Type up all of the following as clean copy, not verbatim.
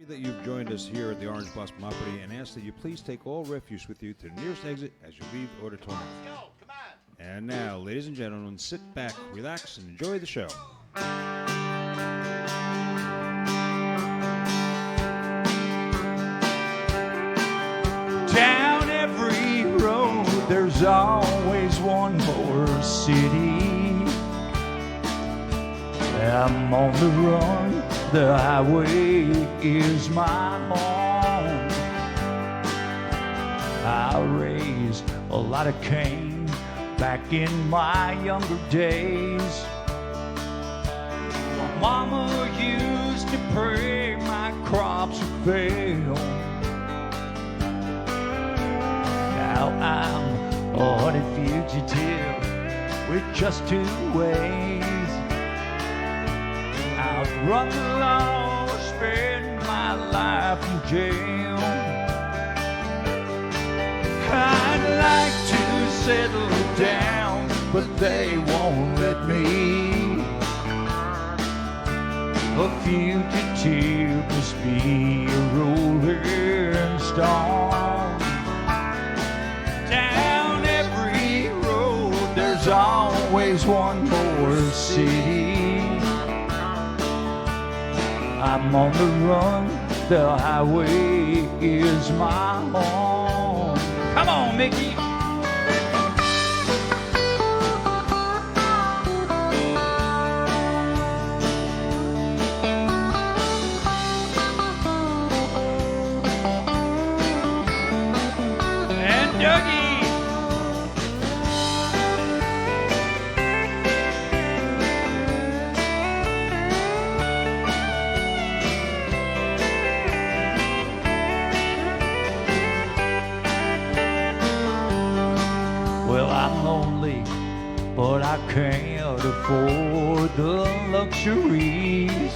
That you've joined us here at the Orange Blossom Opry and ask that you please take all refuse with you to the nearest exit as you leave the auditorium. Let's go. Come on. And now, ladies and gentlemen, sit back, relax, and enjoy the show. Down every road, there's always one more city. I'm on the run, the highway is my home. I raised a lot of cane back in my younger days. My mama used to pray my crops would fail. Now I'm a honey fugitive with just two ways. I've run the law, spent my life in jail. I'd like to settle down, but they won't let me. A fugitive must be a rolling stone. Down every road, there's always one more city. I'm on the run, the highway is my home. Come on, Mickey. And Dougie. Well, I'm lonely, but I can't afford the luxuries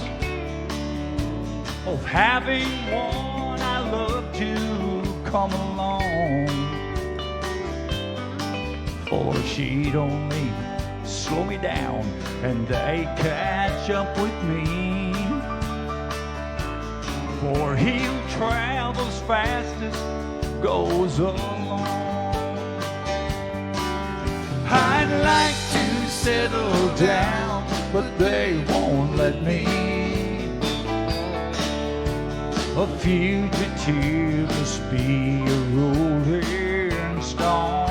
of having one I love to come along. For she'd only slow me down and they catch up with me. For he who travels fastest goes along. I'd like to settle down, but they won't let me. A fugitive must be a rolling stone.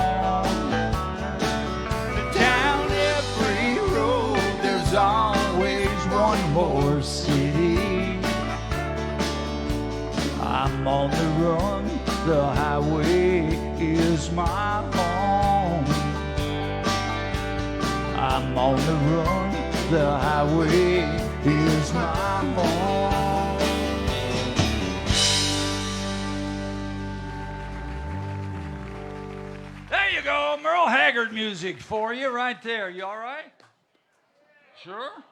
Down every road, there's always one more city. I'm on the run, the highway is my home. I'm on the run, the highway is my home. There you go, Merle Haggard music for you right there. You all right? Sure?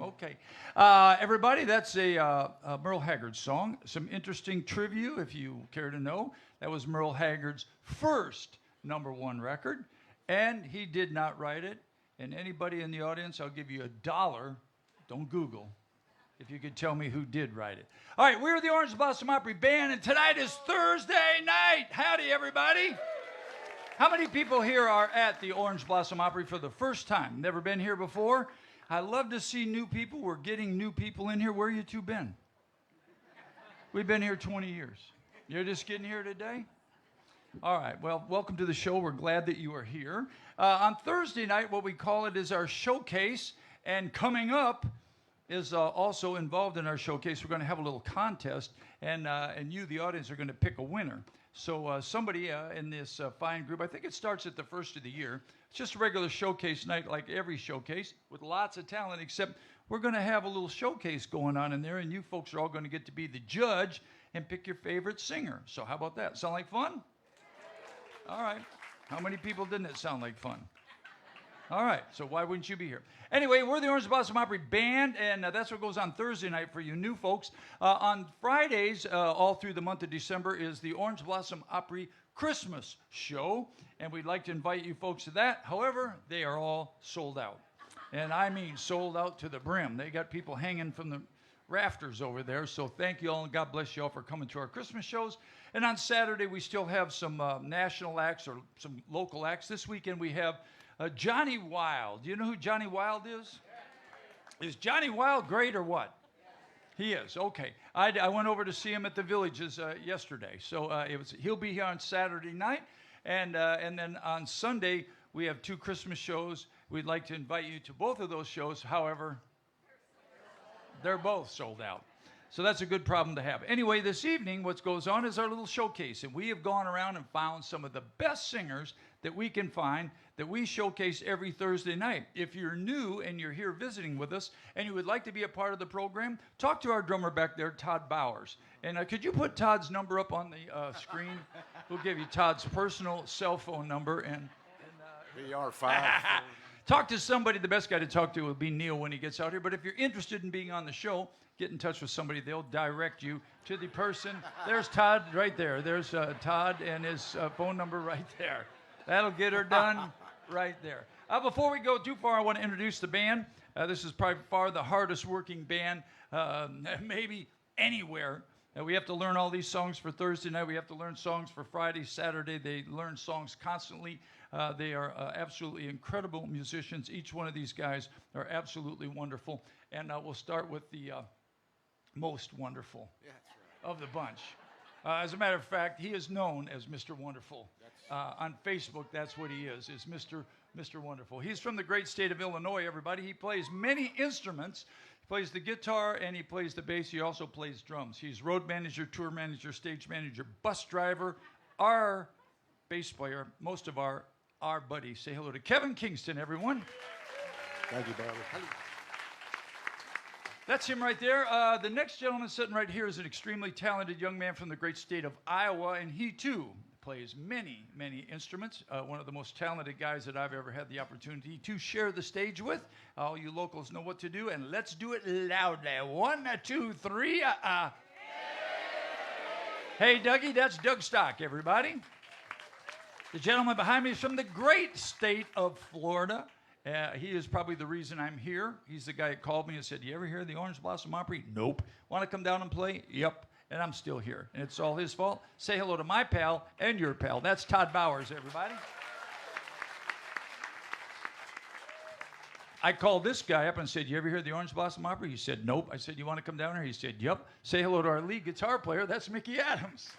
Okay. Everybody, that's a Merle Haggard song. Some interesting trivia, if you care to know. That was Merle Haggard's first #1 record. And he did not write it. And anybody in the audience, I'll give you $1. Don't Google. If you could tell me who did write it. All right, we're the Orange Blossom Opry Band, and tonight is Thursday night. Howdy, everybody. How many people here are at the Orange Blossom Opry for the first time? Never been here before? I love to see new people. We're getting new people in here. Where you two been? We've been here 20 years. You're just getting here today? All right, well, welcome to the show. We're glad that you are here. On Thursday night, what we call it is our showcase, and coming up is also involved in our showcase. We're going to have a little contest, and you, the audience, are going to pick a winner. So somebody in this fine group, I think it starts at the first of the year. It's just a regular showcase night like every showcase with lots of talent, except we're going to have a little showcase going on in there, and you folks are all going to get to be the judge and pick your favorite singer. So how about that? Sound like fun? All right. How many people didn't it sound like fun? All right. So why wouldn't you be here? Anyway, we're the Orange Blossom Opry Band, and that's what goes on Thursday night for you new folks. On Fridays, all through the month of December, is the Orange Blossom Opry Christmas show, and we'd like to invite you folks to that. However, they are all sold out. And I mean sold out to the brim. They got people hanging from the rafters over there. So thank you all, and God bless you all for coming to our Christmas shows. And on Saturday, we still have some national acts or some local acts. This weekend, we have Johnny Wild. Do you know who Johnny Wild is? Is Johnny Wild great or what? He is. Okay. I went over to see him at the Villages yesterday. So he'll be here on Saturday night. And then on Sunday, we have 2 Christmas shows. We'd like to invite you to both of those shows. However, they're both sold out. So that's a good problem to have. Anyway, this evening, what goes on is our little showcase. And we have gone around and found some of the best singers that we can find that we showcase every Thursday night. If you're new and you're here visiting with us and you would like to be a part of the program, talk to our drummer back there, Todd Bowers. And could you put Todd's number up on the screen? We'll give you Todd's personal cell phone number. VR5. Talk to somebody. The best guy to talk to will be Neil when he gets out here. But if you're interested in being on the show, get in touch with somebody. They'll direct you to the person. There's Todd right there. There's Todd and his phone number right there. That'll get her done right there. Before we go too far, I want to introduce the band. This is by far the hardest working band maybe anywhere. We have to learn all these songs for Thursday night. We have to learn songs for Friday, Saturday. They learn songs constantly. They are absolutely incredible musicians. Each one of these guys are absolutely wonderful. And we'll start with the most wonderful of the bunch. As a matter of fact, he is known as Mr. Wonderful. On Facebook, that's what he is Mr. Wonderful. He's from the great state of Illinois, everybody. He plays many instruments. He plays the guitar and he plays the bass. He also plays drums. He's road manager, tour manager, stage manager, bus driver, our bass player, most of our buddy. Say hello to Kevin Kingston, everyone. Thank you, Bobby. That's him right there. The next gentleman sitting right here is an extremely talented young man from the great state of Iowa, and he too plays many, many instruments. One of the most talented guys that I've ever had the opportunity to share the stage with. All you locals know what to do, and let's do it loudly. 1, 2, 3. Hey, Dougie, that's Doug Stock, everybody. The gentleman behind me is from the great state of Florida. He is probably the reason I'm here. He's the guy that called me and said, "You ever hear the Orange Blossom Opry?" Nope. Want to come down and play? Yep. And I'm still here. And it's all his fault. Say hello to my pal and your pal. That's Todd Bowers, everybody. I called this guy up and said, "You ever hear the Orange Blossom Opry?" He said, "Nope." I said, "You want to come down here?" He said, "Yep." Say hello to our lead guitar player. That's Mickey Adams.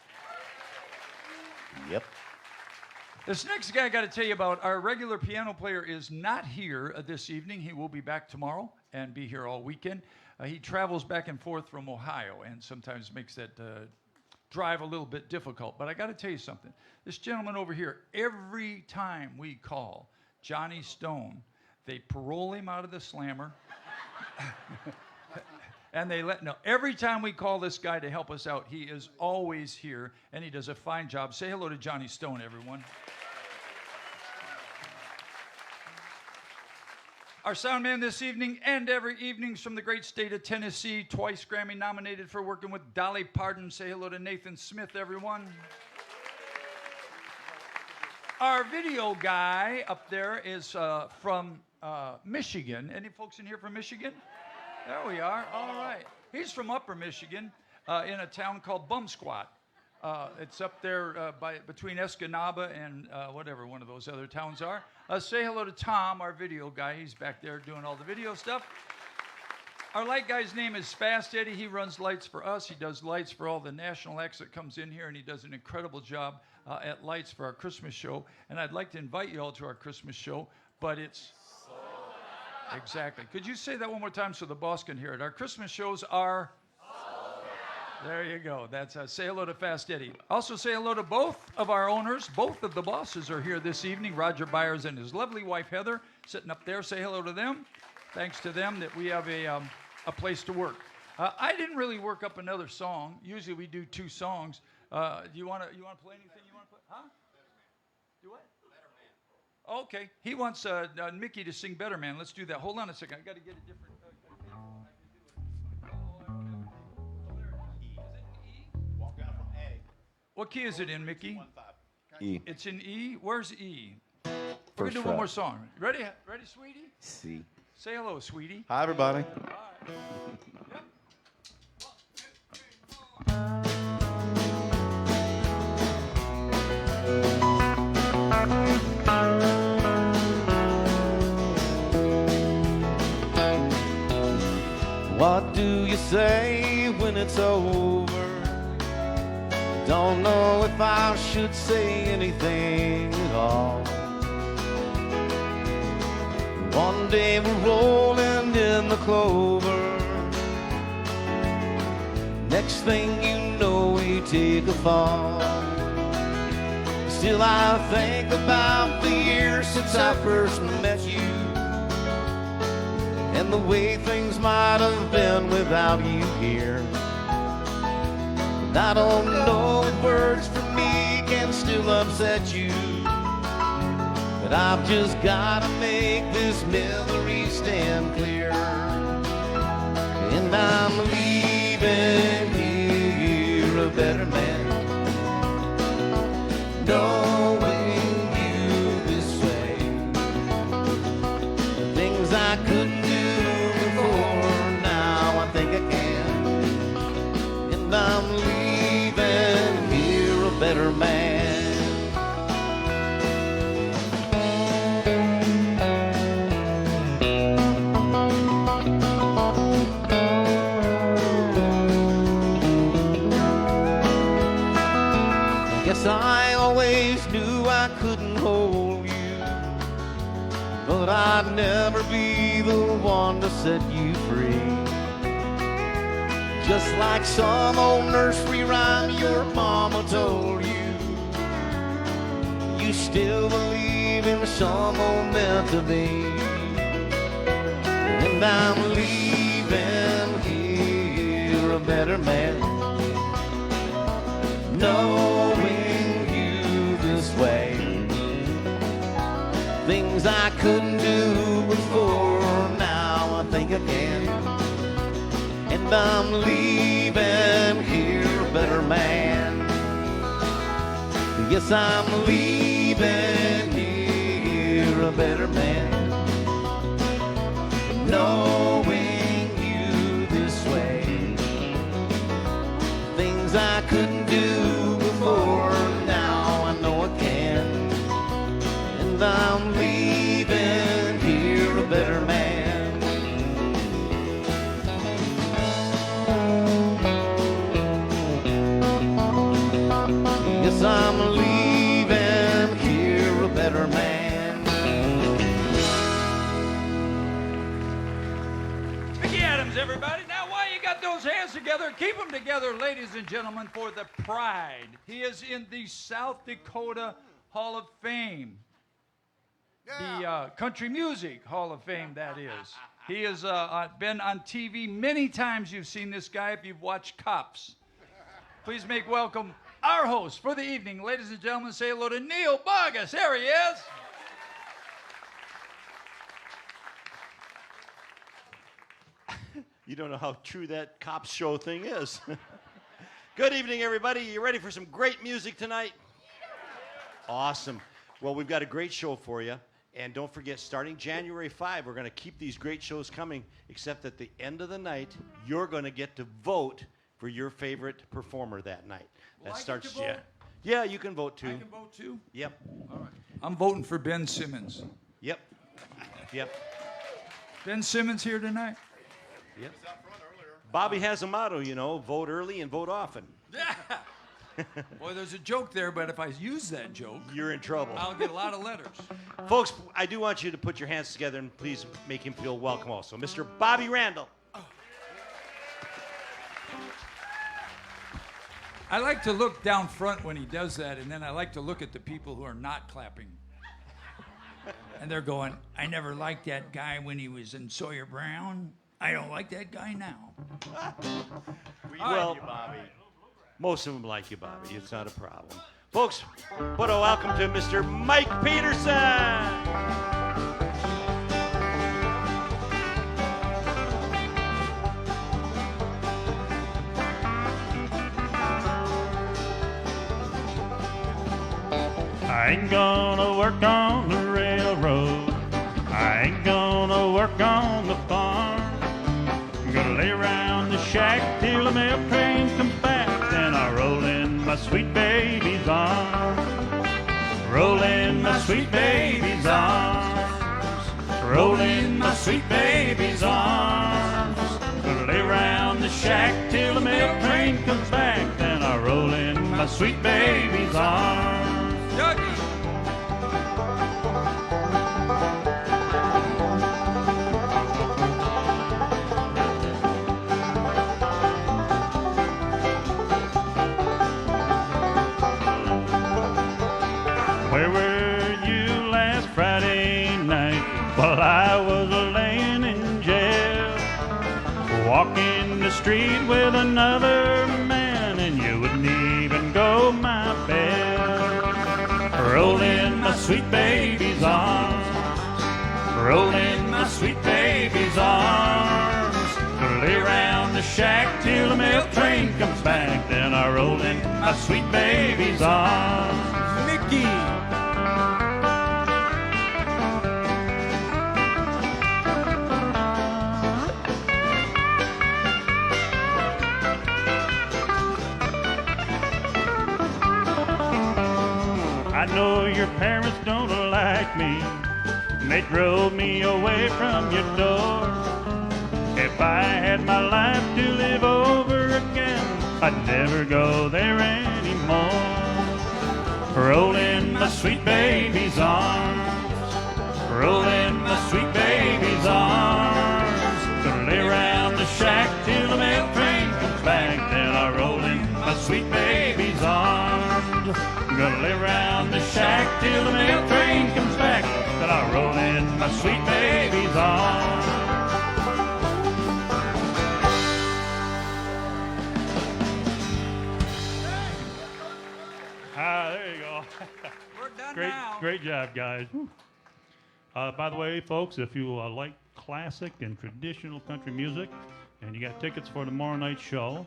Yep. This next guy I got to tell you about, our regular piano player is not here this evening. He will be back tomorrow and be here all weekend. He travels back and forth from Ohio and sometimes makes that drive a little bit difficult. But I got to tell you something. This gentleman over here, every time we call Johnny Stone, they parole him out of the Slammer. And every time we call this guy to help us out, he is always here, and he does a fine job. Say hello to Johnny Stone, everyone. Our sound man this evening and every evening from the great state of Tennessee, twice Grammy nominated for working with Dolly Parton. Say hello to Nathan Smith, everyone. Our video guy up there is from Michigan. Any folks in here from Michigan? There we are. All right. He's from Upper Michigan in a town called Bum Squat. It's up there between Escanaba and whatever one of those other towns are. Say hello to Tom, our video guy. He's back there doing all the video stuff. Our light guy's name is Fast Eddie. He runs lights for us. He does lights for all the national acts that comes in here, and he does an incredible job at lights for our Christmas show. And I'd like to invite you all to our Christmas show, but it's... Exactly. Could you say that one more time so the boss can hear it? Our Christmas shows are... There you go. That's say hello to Fast Eddie. Also say hello to both of our owners. Both of the bosses are here this evening. Roger Byers and his lovely wife, Heather, sitting up there. Say hello to them. Thanks to them that we have a place to work. I didn't really work up another song. Usually we do 2 songs. Do you want to play anything you want to play? Huh? Do what? Okay. He wants Mickey to sing Better Man. Let's do that. Hold on a second. I got to get a different... Walk out from A. What key is it in, Mickey? 1-5. E. It's in E. Where's E? We're going First to do one fret. more song. Ready? Ready, sweetie? C. Say hello, sweetie. Hi, everybody. All right. Yep. What do you say when it's over? Don't know if I should say anything at all. One day we're rolling in the clover. Next thing you know, we take a fall. Still I think about the years since I first met you, and the way things might have been without you here. And I don't know if words for me can still upset you, but I've just gotta make this memory stand clear. And I'm leaving here a better man, knowing you this way. The things I couldn't do before, now I think I can. And I'm leaving here a better man. Guess I always knew I couldn't hold you, but I'd never be the one to set you free. Just like some old nursery rhyme your mama told you, you still believe in some old meant to be. And I'm leaving here a better man, knowing you this way. Things I couldn't do before, now I think I can. And I'm leaving here a better man. Yes, I'm leaving here a better man, knowing you this way. Things I couldn't do before, now I know I can. And I'm leaving here a better man. Yes, I'm leaving here a better man. Mickey Adams, everybody. Now, while you got those hands together, keep them together, ladies and gentlemen, for the Pride. He is in the South Dakota Hall of Fame. The Country Music Hall of Fame, that is. He has been on TV many times. You've seen this guy if you've watched Cops. Please make welcome our host for the evening. Ladies and gentlemen, say hello to Neil Bogus. There he is. You don't know how true that Cops show thing is. Good evening, everybody. You ready for some great music tonight? Awesome. Well, we've got a great show for you. And don't forget, starting January 5, we're going to keep these great shows coming, except at the end of the night, you're going to get to vote for your favorite performer that night. That starts, to vote? Yeah, you can vote too. I can vote too? Yep. All right. I'm voting for Ben Simmons. Yep. Yep. Ben Simmons here tonight? Yep. Bobby has a motto, you know, vote early and vote often. Yeah. Boy, there's a joke there, but if I use that joke, You're in trouble. I'll get a lot of letters. Folks, I do want you to put your hands together and please make him feel welcome also. Mr. Bobby Randall. I like to look down front when he does that, and then I like to look at the people who are not clapping. And they're going, I never liked that guy when he was in Sawyer Brown. I don't like that guy now. Well, most of them like you, Bobby. It's not a problem. Folks, put a welcome to Mr. Mike Peterson. I ain't gonna work on the railroad. I ain't gonna work on the farm. I'm gonna lay around the shack till the mail train comes back. my sweet baby's arms. Roll in my sweet baby's arms. Roll in my sweet baby's arms. Lay round the shack till the mail train comes back. Then I roll in my sweet baby's arms. Dougie. Where were you last Friday night while I was laying in jail? Walking the street with another man and you wouldn't even go my bail. Roll in my sweet baby's arms. Roll in my sweet baby's arms. Lay round the shack till the mail train comes back. Then I roll in my sweet baby's arms. Mickey. I know your parents don't like me. They drove me away from your door. If I had my life to live over again, I'd never go there anymore. Roll in my sweet baby's arms. Roll in my sweet baby's arms. Gonna lay around the shack till the mail train comes back. Then I roll in my sweet baby's arms. Gonna lay around the shack till the mail train comes back. Then I roll in my sweet baby's arms. There you go. We're done now. Great job, guys. By the way, folks, if you like classic and traditional country music, and you got tickets for tomorrow night's show,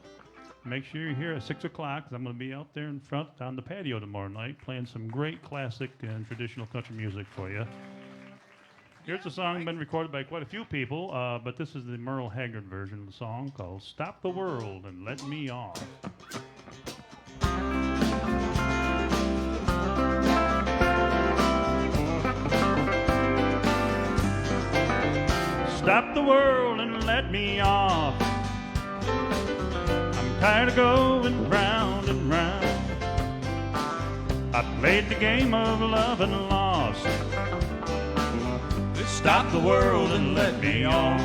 make sure you're here at 6 o'clock, because I'm going to be out there in front on the patio tomorrow night playing some great classic and traditional country music for you. Here's a song been recorded by quite a few people, but this is the Merle Haggard version of the song called Stop the World and Let Me Off. Stop the world and let me off. I'm tired of going round and round. I played the game of love and lost. Stop the world and let me off.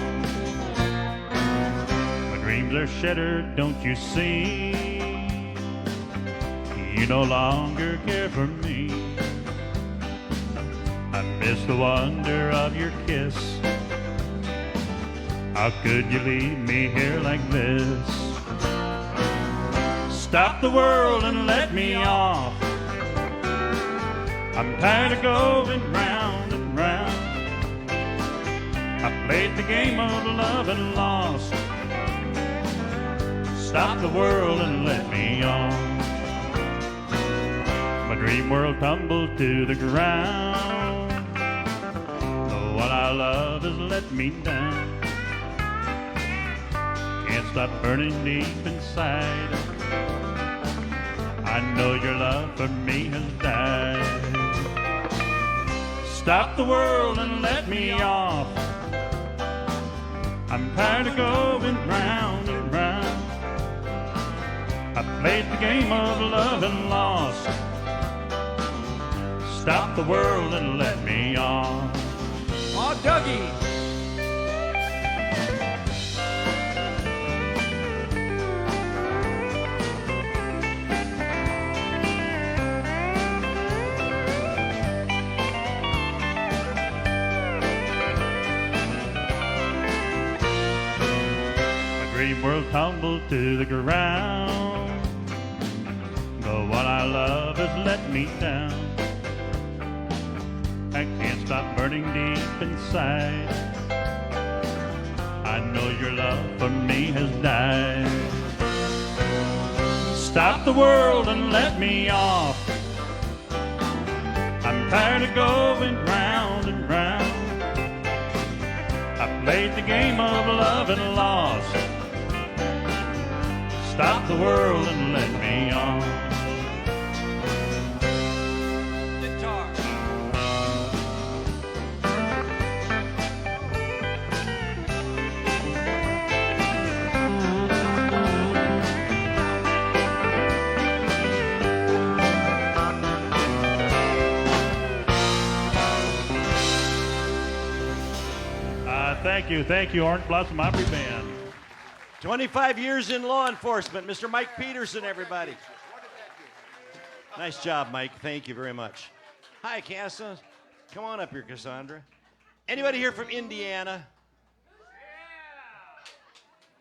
My dreams are shattered, don't you see? You no longer care for me. I miss the wonder of your kiss. How could you leave me here like this? Stop the world and let me off. I'm tired of going round and round. I played the game of love and lost. Stop the world and let me off. My dream world tumbled to the ground. The one I love has let me down. Can't stop burning deep inside. I know your love for me has died. Stop the world and let me off. I'm tired of going round and round. I played the game of love and lost. Stop the world and let me off. Oh, Dougie. World tumbled to the ground. The one I love has let me down. I can't stop burning deep inside. I know your love for me has died. Stop the world and let me off. I'm tired of going round and round. I played the game of love and lost. Stop the world and let me on. Thank you, Orange Blossom Opry Band. 25 years in law enforcement, Mr. Mike Peterson, everybody. Nice job, Mike. Thank you very much. Hi, Casa. Come on up here, Cassandra. Anybody here from Indiana?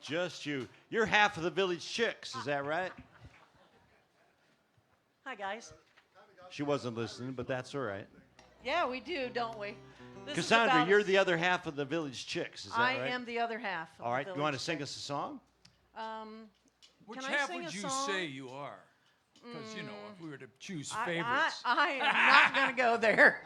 Just you. You're half of the Village Chicks, is that right? Hi, guys. She wasn't listening, but that's all right. Yeah, we do, don't we? This is Cassandra, about you're us. the other half of the Village Chicks, is that I right? am the other half. Of All right, the you want to Village sing Chicks. us a song? Which Can I half sing would a you song? say you are? Because, you know, if we were to choose I favorites. am not going to go there.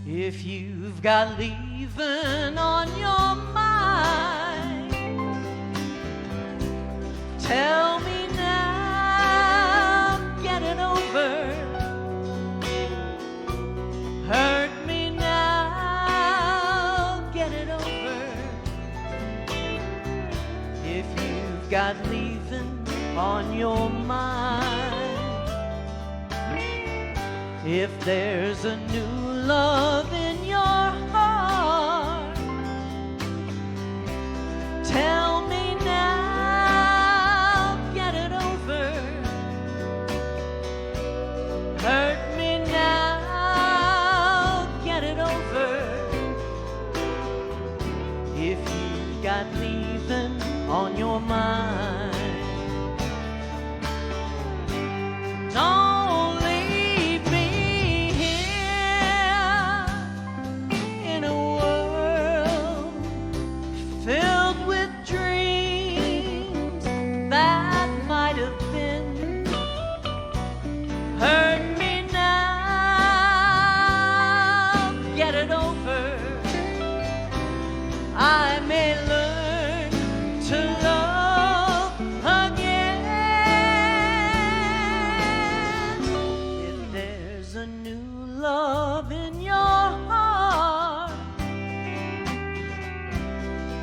If you've got leaving on your mind, tell me now, get it over. Hurt me now, get it over. If you've got leaving on your mind, if there's a new love in your heart, tell me now, get it over. Hurt me now, get it over. If you got leaving on your mind, don't leave me here in a world filled with dreams that might have been. Hurt me now, get it over. I may learn to love again. If there's a new love in your heart,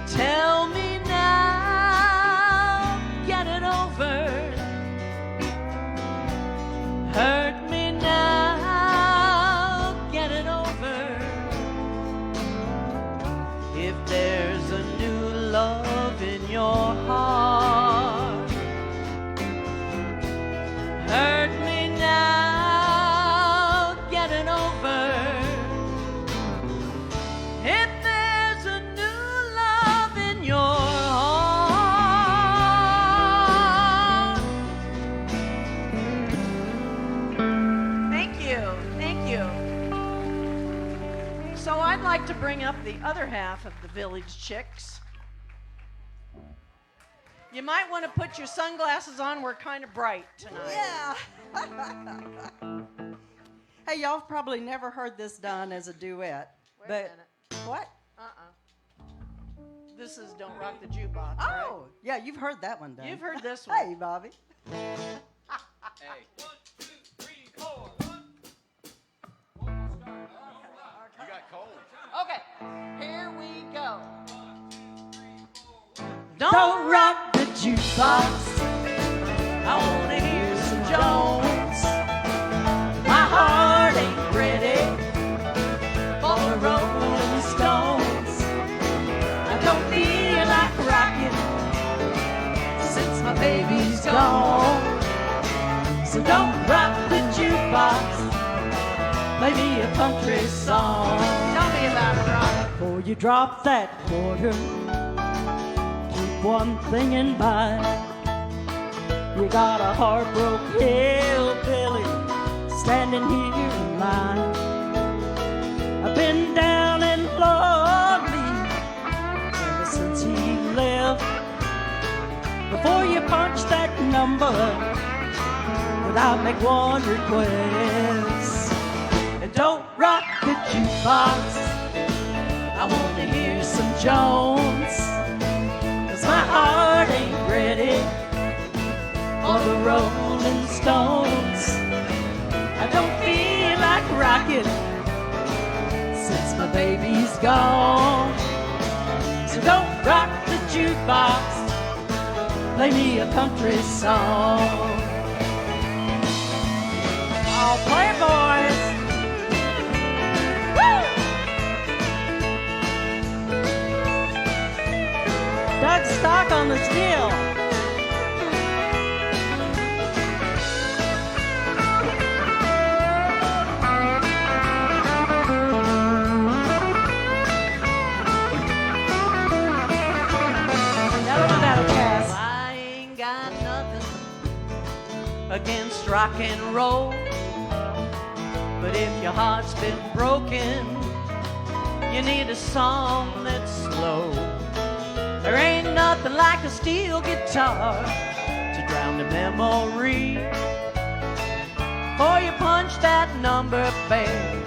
tell me now, get it over. Hurt me now, get it over. If there's a new love in your heart, hurt me now, get it over. If there's a new love in your heart. Thank you, thank you. So I'd like to bring up the other half of the Village Chicks. You might want to put your sunglasses on. We're kind of bright tonight. Yeah. Hey, y'all have probably never heard this done as a duet. Wait a but minute. what? This is Don't Rock the Jukebox, Oh, right? yeah, you've heard that one done. You've heard this one. Hey, Bobby. You got cold. Okay, here we go. Don't rock the jukebox. I wanna hear some Jones. My heart ain't ready for the Rolling Stones. I don't feel like rocking since my baby's gone. So don't rock the jukebox. Play me a country song. Tell me about it, Rob. Before you drop that quarter, keep one thing in mind. You got a heartbroken hillbilly standing here in line. I've been down and lonely ever since he left. Before you punch that number, without make one request. And don't rock the jukebox. I wanna hear some Jones. 'Cause my heart ain't ready for the Rolling Stones. I don't feel like rocking since my baby's gone. So don't rock the jukebox, play me a country song. Oh, play it, boys. Woo! Doug Stock on the steel. I ain't got nothing against rock and roll, but if your heart's been broken, you need a song that's slow. There ain't nothing like a steel guitar to drown the memory. Before you punch that number bell,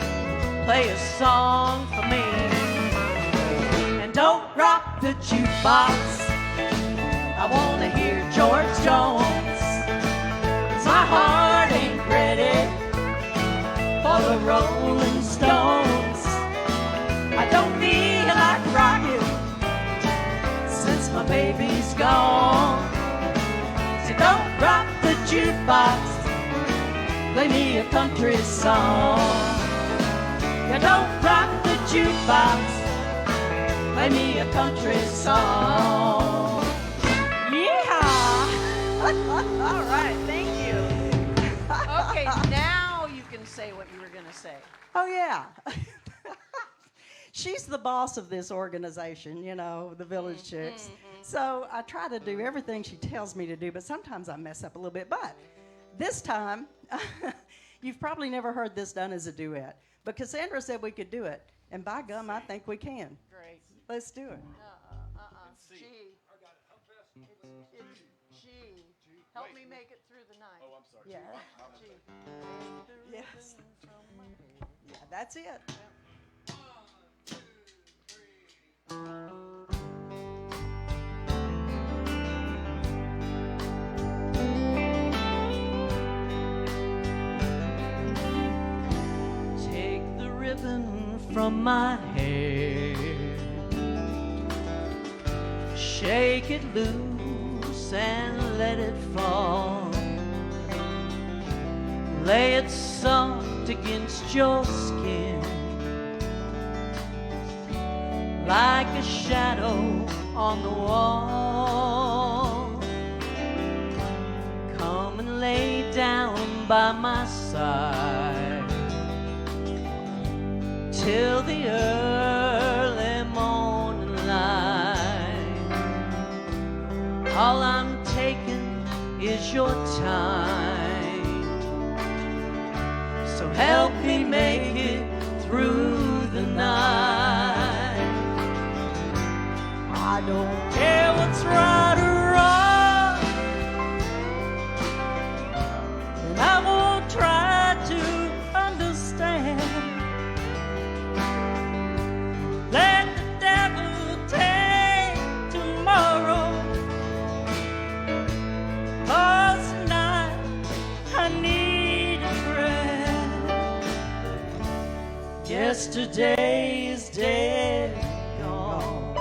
play a song for me. And don't rock the jukebox, I wanna hear George Jones, 'cause my heart ain't ready for the Rolling Stones. I don't feel like rocking since my baby's gone. So don't rock the jukebox, play me a country song. Yeah, don't rock the jukebox, play me a country song. All right, thank you. Okay, now you can say what you were going to say. Oh, yeah. She's the boss of this organization, you know, the Village Chicks. So I try to do everything she tells me to do, but sometimes I mess up a little bit. But this time, you've probably never heard this done as a duet. But Cassandra said we could do it. And by gum, I think we can. Great. Let's do it. G. It's G. Help me make it through the night. Oh, I'm sorry. Yeah. G. Yes. Yeah, that's it. Take the ribbon from my hair, shake it loose and let it fall. Lay it soft against your skin, like a shadow on the wall. Come and lay down by my side till the early morning light. All I'm taking is your time, so help me make it through the night. I don't care what's right or wrong, and I won't try to understand. Let the devil take tomorrow, 'cause tonight I need a friend. Yesterday is dead, gone,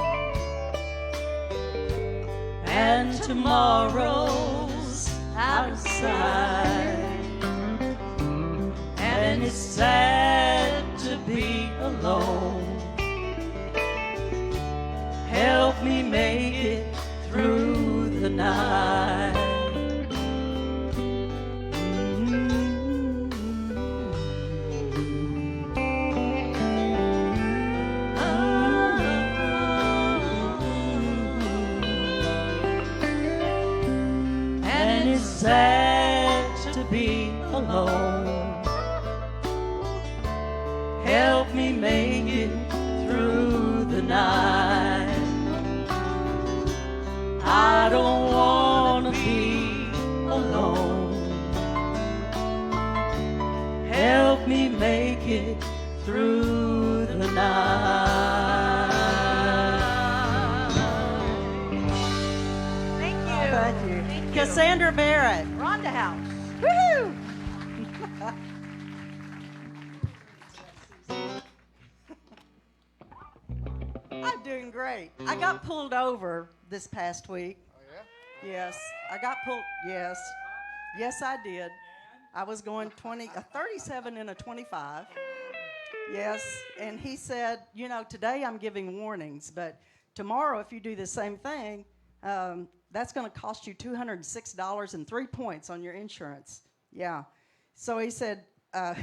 and tomorrow's out of sight. And it's sad to be alone. Help me make it through the night. And it's sad to be alone. Help me make it through the night. I don't wanna be alone. Help me make it through the night. Thank you. Thank you. Thank you. Cassandra Barrett. Rhonda House. Woohoo! I'm doing great. I got pulled over this past week. Oh, yeah? Yes, I got pulled. Yes, yes, I did. I was going a 37 and a 25. Yes, and he said, you know, today I'm giving warnings, but tomorrow if you do the same thing, that's going to cost you $206 and 3 points on your insurance. Yeah. So he said, I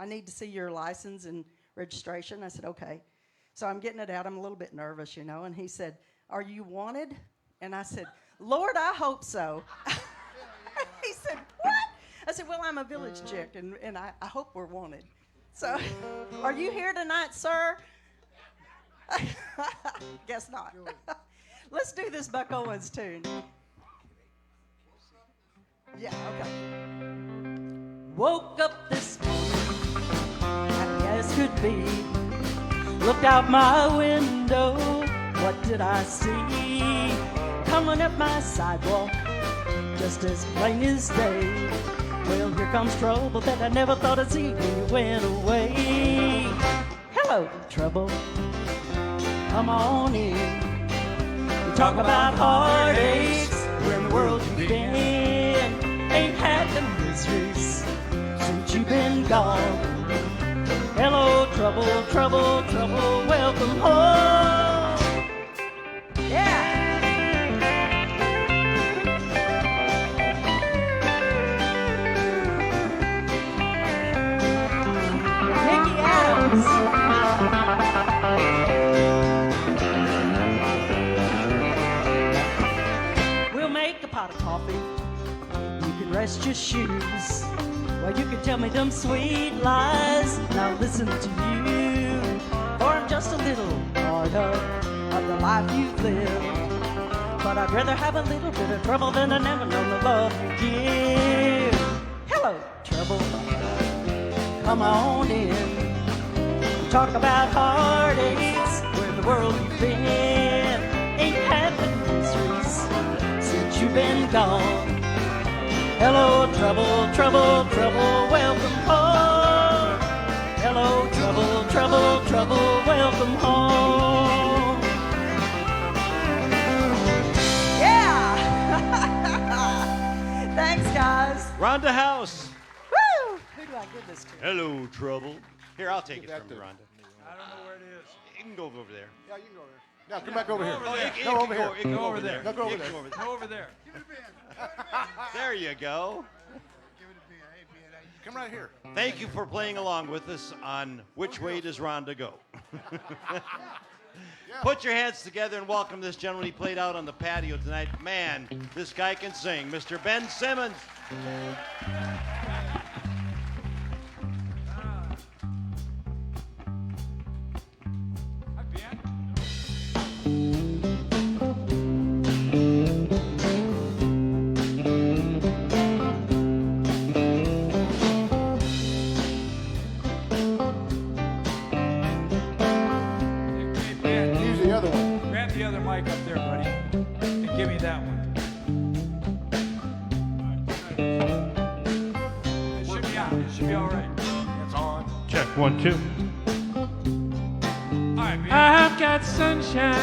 need to see your license and registration. I said, okay. So I'm getting it out. I'm a little bit nervous, you know. And he said, are you wanted? And I said, Lord, I hope so. He said, what? I said, well, I'm a village chick, and I hope we're wanted. So are you here tonight, sir? Guess not. Let's do this Buck Owens tune. Yeah, okay. Woke up this morning, happy as could be. Looked out my window, what did I see? Coming up my sidewalk, just as plain as day. Well, here comes trouble that I never thought I'd see when you went away. Hello, trouble, come on in. We talk about heartaches, where in the world you've been. Ain't had the miseries since you've been gone. Hello, trouble, trouble, trouble, welcome home. Yeah. Nicky Adams. We'll make a pot of coffee. You can rest your shoes. Well, you can tell me them sweet lies, and I'll listen to you. For I'm just a little part of the life you've lived. But I'd rather have a little bit of trouble than I never know the love you give. Hello, trouble, come on in. Talk about heartaches, where in the world you've been. Ain't had the miseries since you've been gone. Hello, trouble, trouble, trouble, welcome home. Hello, trouble, trouble, trouble, welcome home. Yeah! Thanks, guys. Rhonda House. Woo! Who do I give this to? Hello, trouble. Here, I'll take it from you, to- Rhonda. I don't know where it is. You can go over there. Yeah, you can go over there. Now, come back over here. over there. It No, can over here. It can Go go over there. No, go over It can there. go Go over there. There you go. Come right here. Thank you for playing along with us on Which Way Does Rhonda Go? Put your hands together and welcome this gentleman. He played out on the patio tonight. Man, this guy can sing. Mr. Ben Simmons. Hi, Ben. Hey, Ben, Use the other one. grab the other mic up there, buddy, and give me that one. It should be on. It should be all right. It's on. Check 1, 2. All right, Ben. I've got sunshine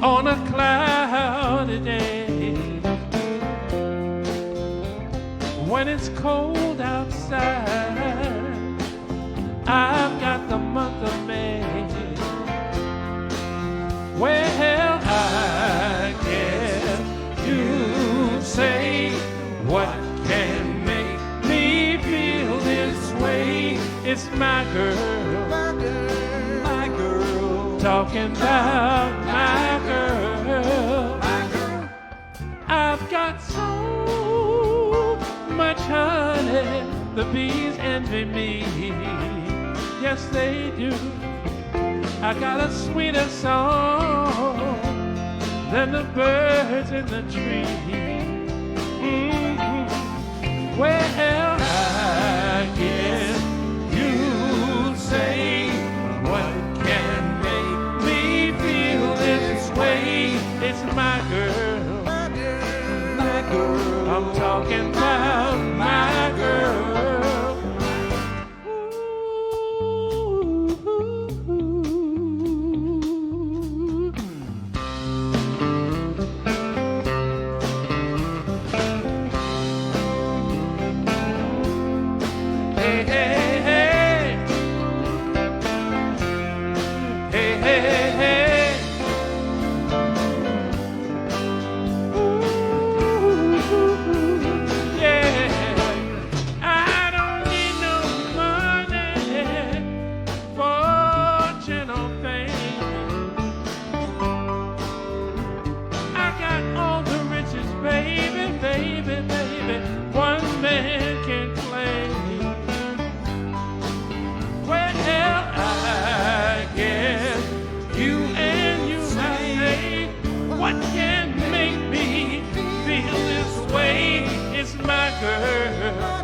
on a cloudy day. When it's cold outside, I've got the month of May. Well, I guess you say, what can make me feel this way? It's my girl, my girl, talking about my girl. I've got so much honey, the bees envy me. Yes, they do. I got a sweeter song than the birds in the tree. Well, I guess you say, what can make me feel this way? It's my girl, my girl. I'm talking about my girl. Ooh, baby, baby, baby, one man can play. Well, I guess you and you say, what can make me feel this way? It's my girl.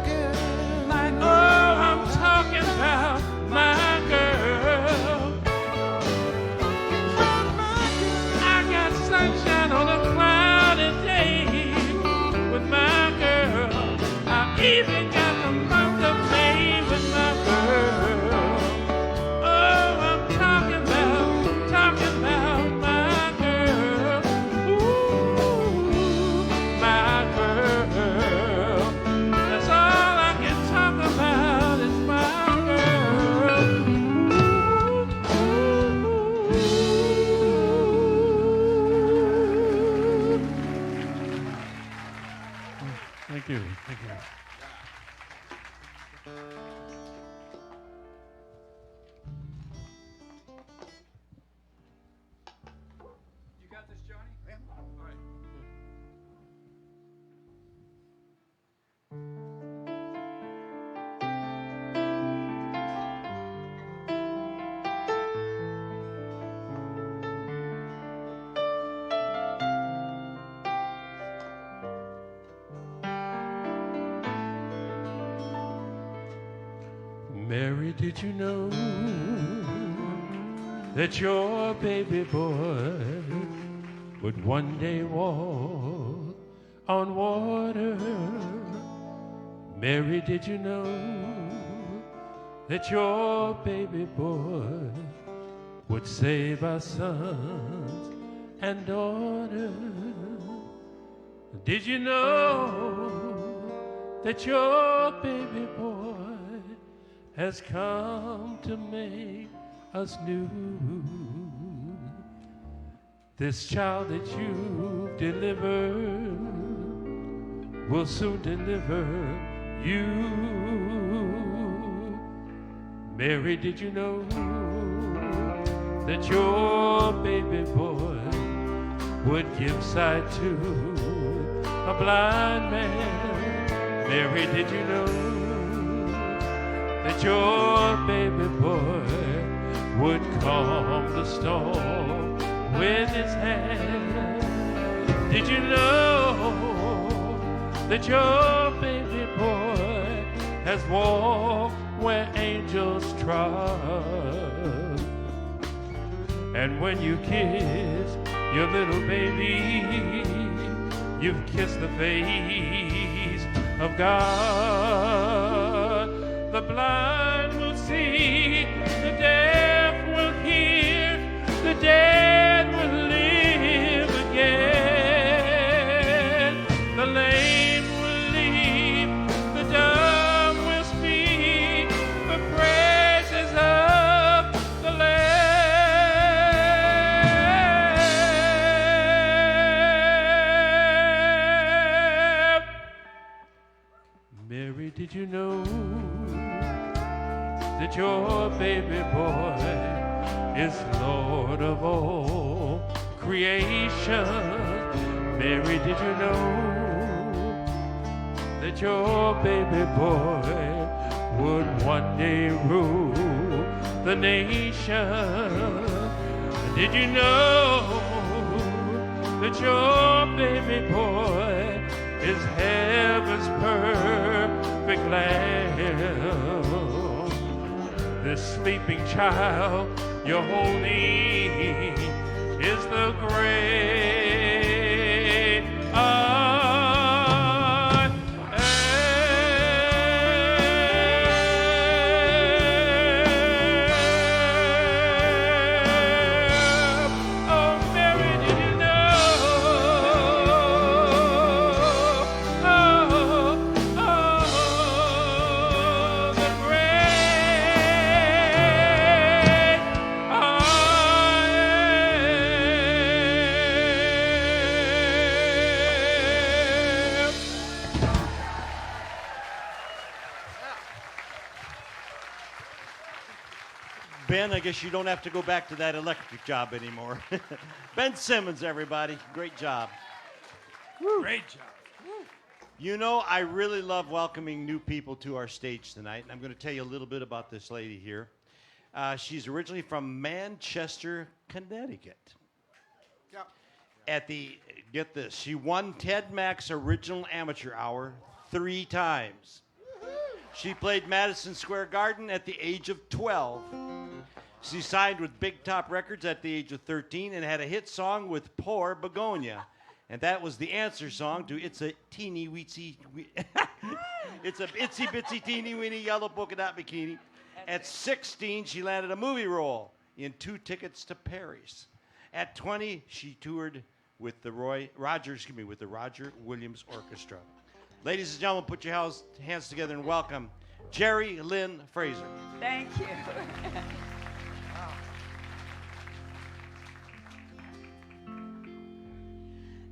Oh, I'm talking about my girl. I got sunshine on a cloudy day with my girl. I even got the month of May with my girl. Oh, I'm talking about my girl. Ooh, my girl. That's all I can talk about is my girl. Thank you. Thank you. You got this, Johnny? Yeah. All right. Mary, did you know that your baby boy would one day walk on water? Mary, did you know that your baby boy would save our sons and daughters? Did you know that your baby boy has come to make us new? This child that you've delivered will soon deliver you. Mary, did you know that your baby boy would give sight to a blind man? Mary, did you know that your baby boy would calm the storm with his hand? Did you know that your baby boy has walked where angels trod? And when you kiss your little baby, you've kissed the face of God. The blind will see, the deaf will hear, the dead will live again. The lame will leap, the dumb will speak, the praises of the Lamb. Mary, did you know that your baby boy is Lord of all creation? Mary, did you know that your baby boy would one day rule the nation? Did you know that your baby boy is heaven's perfect lamb? This sleeping child you're holding is the great I am. Oh, Mary, did you know? The great I am. Ben, I guess you don't have to go back to that electric job anymore. Ben Simmons, everybody. Great job. Great job. You know, I really love welcoming new people to our stage tonight, and I'm going to tell you a little bit about this lady here. She's originally from Manchester, Connecticut. Yep. Get this, she won Ted Mack's Original Amateur Hour 3 times. She played Madison Square Garden at the age of 12. She signed with Big Top Records at the age of 13 and had a hit song with Poor Begonia. And that was the answer song to It's a Teeny Weetsy... It's a Itsy Bitsy Teeny Weeny Yellow Polka Dot Bikini. At 16, she landed a movie role in 2 Tickets to Paris. At 20, she toured with the Roger Williams Orchestra. Ladies and gentlemen, put your hands together and welcome Jerry Lynn Fraser. Thank you.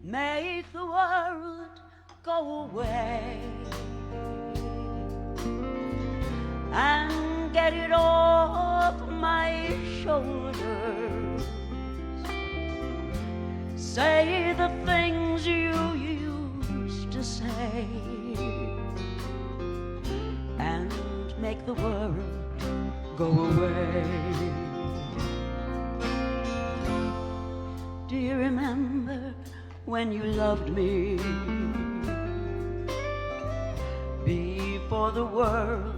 Make the world go away and get it off my shoulders. Say the things you used to say and make the world go away. Do you remember when you loved me before the world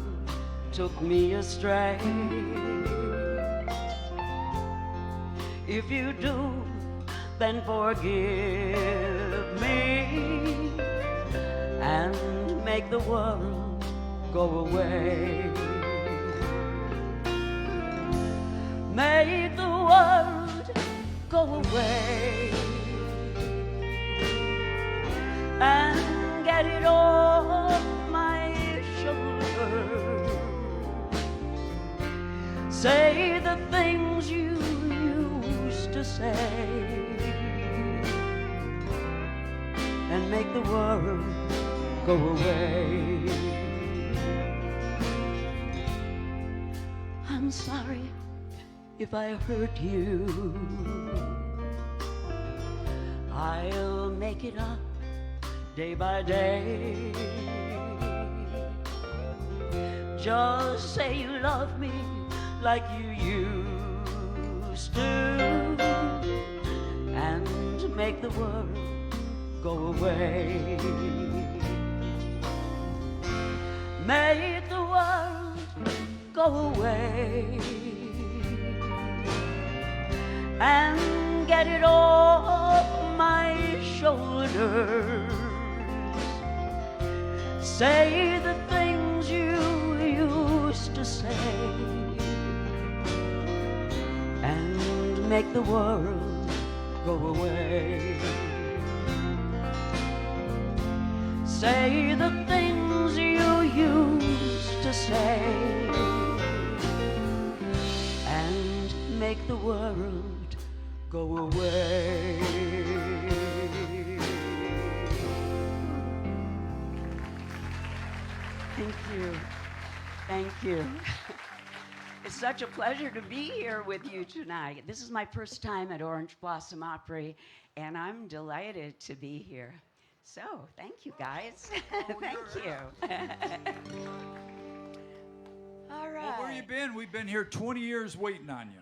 took me astray? If you do, then forgive me and make the world go away. Make the world go away and get it off my shoulders. Say the things you used to say and make the world go away. I'm sorry if I hurt you. I'll make it up day by day. Just say you love me like you used to and make the world go away. Make the world go away and get it off my shoulders. Say the things you used to say and make the world go away. Say the things you used to say and make the world go away. Thank you. Thank you. It's such a pleasure to be here with you tonight. This is my first time at Orange Blossom Opry, and I'm delighted to be here. So, thank you, guys. Thank you. All right. Well, where you been? We've been here 20 years waiting on you.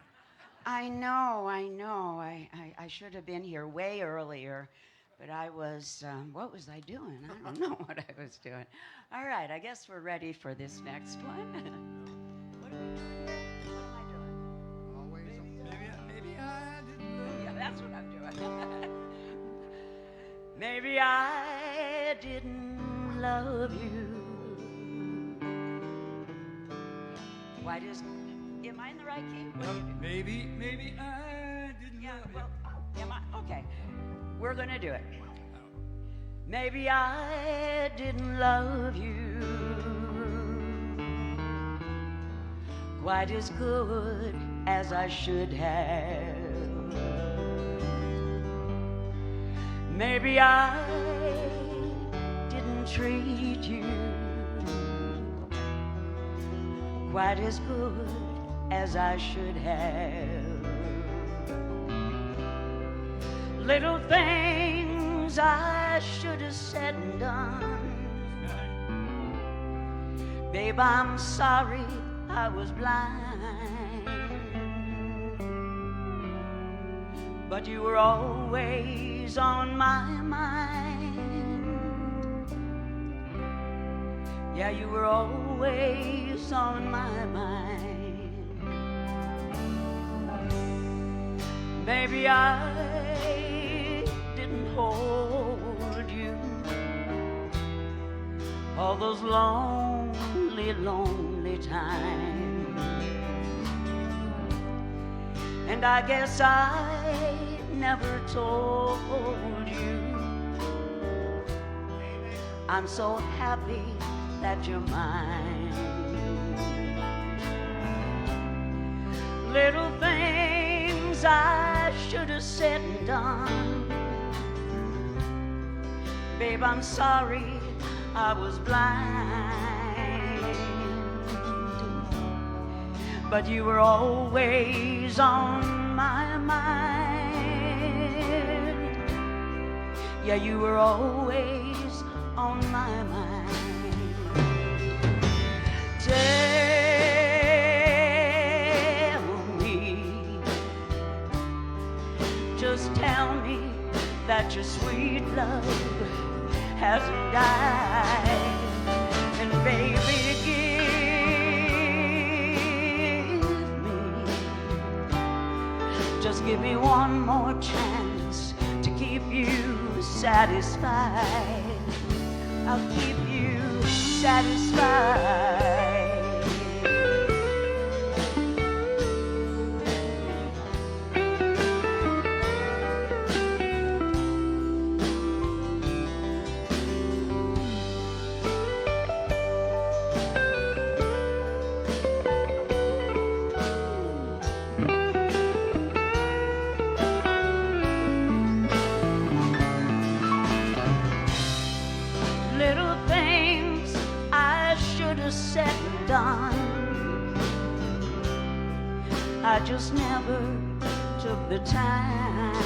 I know. I should have been here way earlier, but I was, what was I doing? I don't know what I was doing. All right, I guess we're ready for this next one. What are we doing here? What am I doing? Maybe I didn't. Yeah, that's what I'm doing. Maybe I didn't love you. Why does... Am I in the right key? Maybe I didn't. Yeah, well, am I? Okay. We're going to do it. Maybe I didn't love you quite as good as I should have. Maybe I didn't treat you quite as good as I should have. Little things things I should have said and done. Babe, I'm sorry I was blind, but you were always on my mind. Yeah, you were always on my mind. Baby, I didn't hold you all those lonely, lonely times, and I guess I never told you I'm so happy that you're mine. Little things I should have said and done. Babe, I'm sorry I was blind, but you were always on my mind. Yeah, you were always on my mind. Tell me, just tell me that your sweet love hasn't died. And baby, just give me one more chance to keep you satisfied. I'll keep you satisfied. Little things I should have said and done, I just never took the time.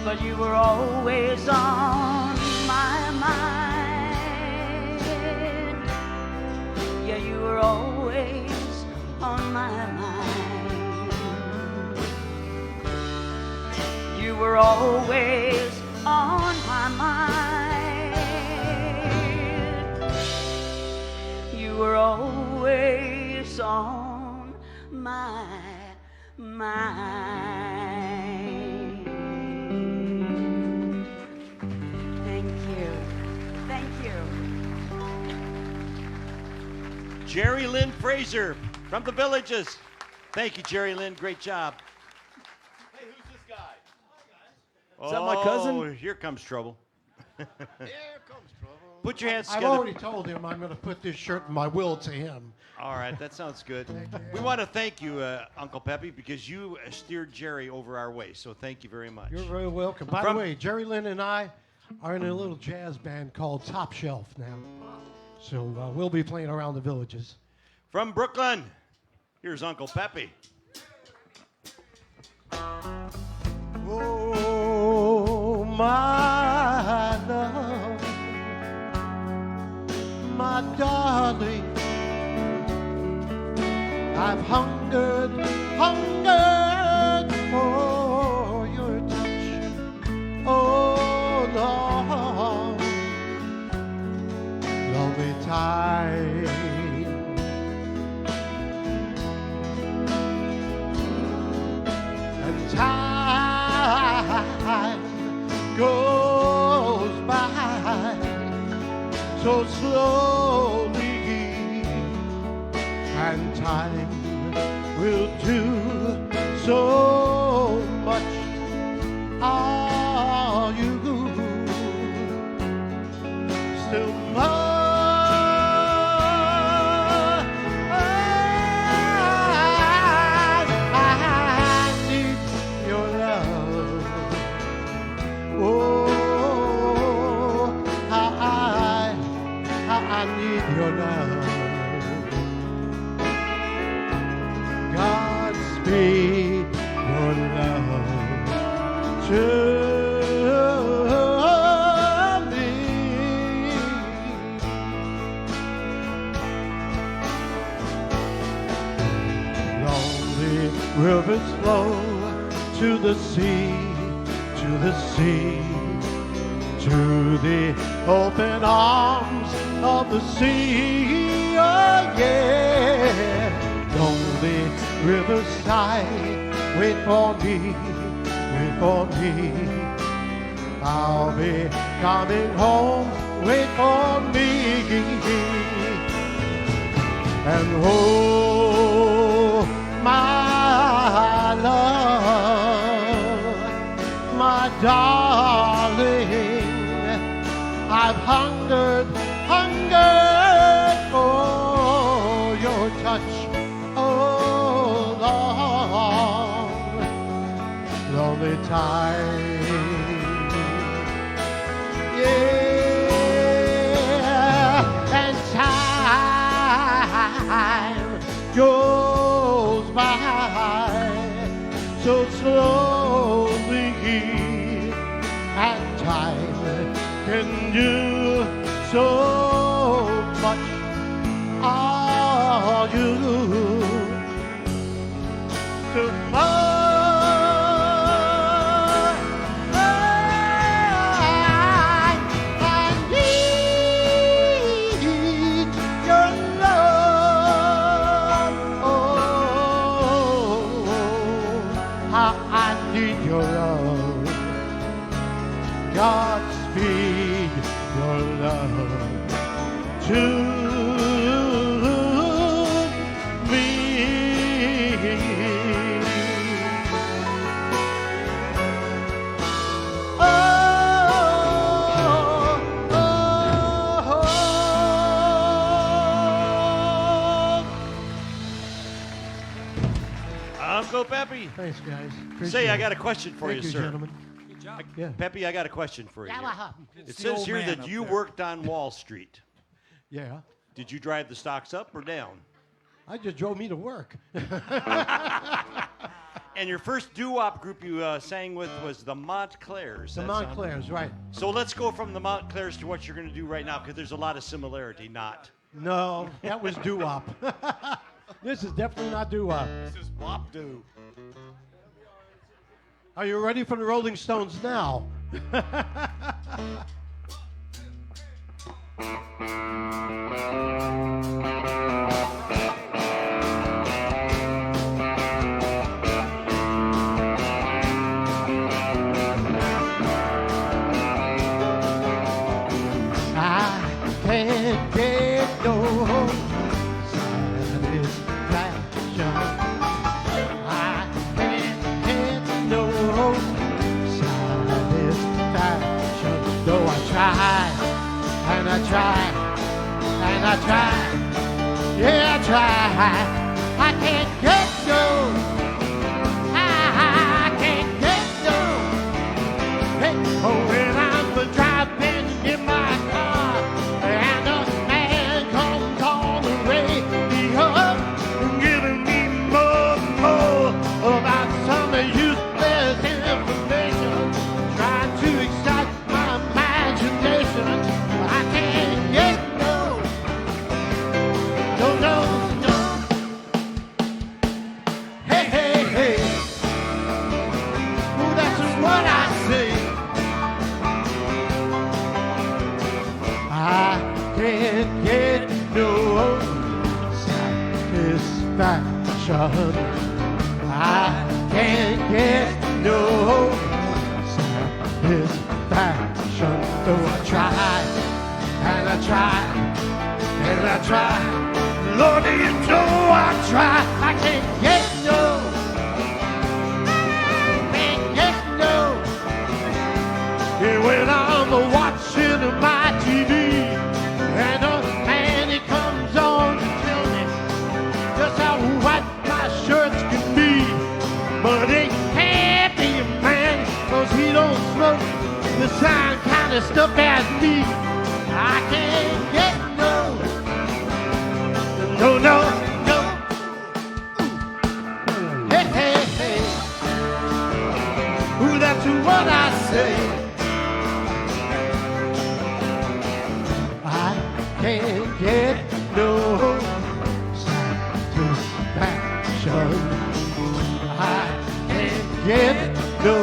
But you were always on my mind. Yeah, you were always on my mind. You were always on my mind. You were always on my mind. Thank you. Thank you. Jerry Lynn Fraser from the Villages. Thank you, Jerry Lynn. Great job. Hey, who's this guy? Is that my cousin? Oh, here comes trouble. Here comes trouble. Put your hands I've together. already told him I'm going to put this shirt in my will to him. All right, that sounds good. We want to thank you, Uncle Peppy, because you steered Jerry over our way. So thank you very much. You're very welcome. By From- the way, Jerry Lynn and I are in a little jazz band called Top Shelf now. So we'll be playing around the Villages. From Brooklyn, here's Uncle Peppy. Oh, my love, my darling, I've hungered for your touch. Oh, long, lonely time. And time goes by so slowly, and time will do so much. Are you still mine? I need your love. Oh, I need your love. Godspeed your love. Lonely rivers flow to the sea, to the sea, to the open arms of the sea. Oh yeah, lonely riverside, wait for me, wait for me. I'll be coming home, wait for me. And oh, my love, my darling, I've hungered for your touch, oh long, lonely time. Yeah, and time goes by so slowly, and time can do so much. Are you so much? I need your love. Oh, how I need your love. Godspeed your love to me. Oh, oh, oh. Uncle Peppy. Thanks, guys. Say, I Appreciate got a it. question for Thank you, sir. gentlemen. Yeah. Peppy, I got a question for you. Yeah, here. what happened? It the says old here man that up you there. worked on Wall Street. Yeah. Did you drive the stocks up or down? I just drove me to work. And your first doo-wop group you sang with was the Montclairs. The That sound- Montclairs, right. So let's go from the Montclairs to what you're going to do right now, because there's a lot of similarity. Not. No, that was doo-wop. This is definitely not doo-wop. This is Wop Doo. Are you ready for the Rolling Stones now? I can't get no satisfaction. I can't get no satisfaction. Though I try, and I try, and I try. Yeah, I try. I can't get no. I can't get no. Hey, oh, when I'm driving in my car, and a man comes all the way up, giving me more and more about some useless information, trying to excite my imagination. But I can't get no, no, no, no. Hey, hey, hey. Ooh, that's what I say. I can't get no satisfaction. I can't get no satisfaction. Though I try, and I try, and I try. Lord, you know I try. I can't get no. Can't get no. Yeah, when I'm watching my TV, and a man he comes on to tell me just how white my shirts can be. But it can't be a man, 'cause he don't smoke the same kind of stuff as me. I can't get no, no, no, no. Hey, hey, hey. Ooh, that's what I say. I can't get no satisfaction. I can't get no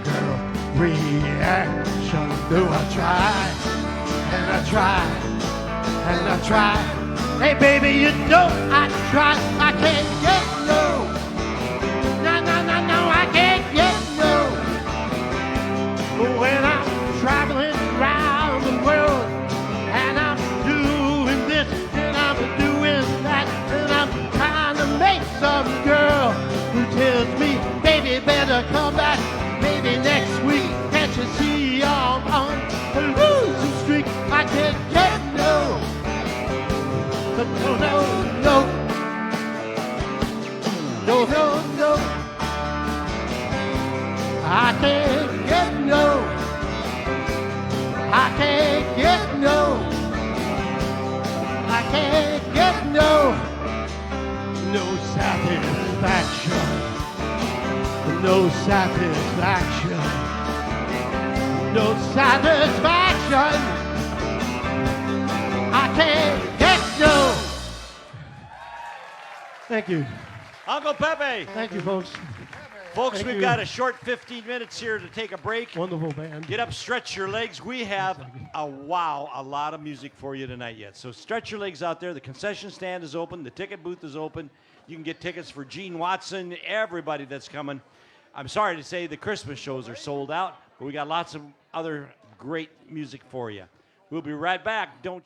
girl reaction. Do I try and I try and I try? Hey baby, you know I try. I can't get no. No, no, no, no, I can't get no. When I'm traveling around the world and I'm doing this and I'm doing that and I'm trying to make some girl who tells me, baby, better come back maybe next week. Can't you see I'm on a losing streak? I can't get no. No, no, no. No, no, no. I can't get no. I can't get no. I can't get no. No satisfaction. No satisfaction. No satisfaction. I can't get no. Thank you. Uncle Pepe. Thank you, folks. Folks, Thank we've you. got a short 15 minutes here to take a break. Wonderful band. Get up, stretch your legs. We have a lot of music for you tonight yet. So stretch your legs out there. The concession stand is open. The ticket booth is open. You can get tickets for Gene Watson, everybody that's coming. I'm sorry to say the Christmas shows are sold out, but we got lots of other great music for you. We'll be right back. Don't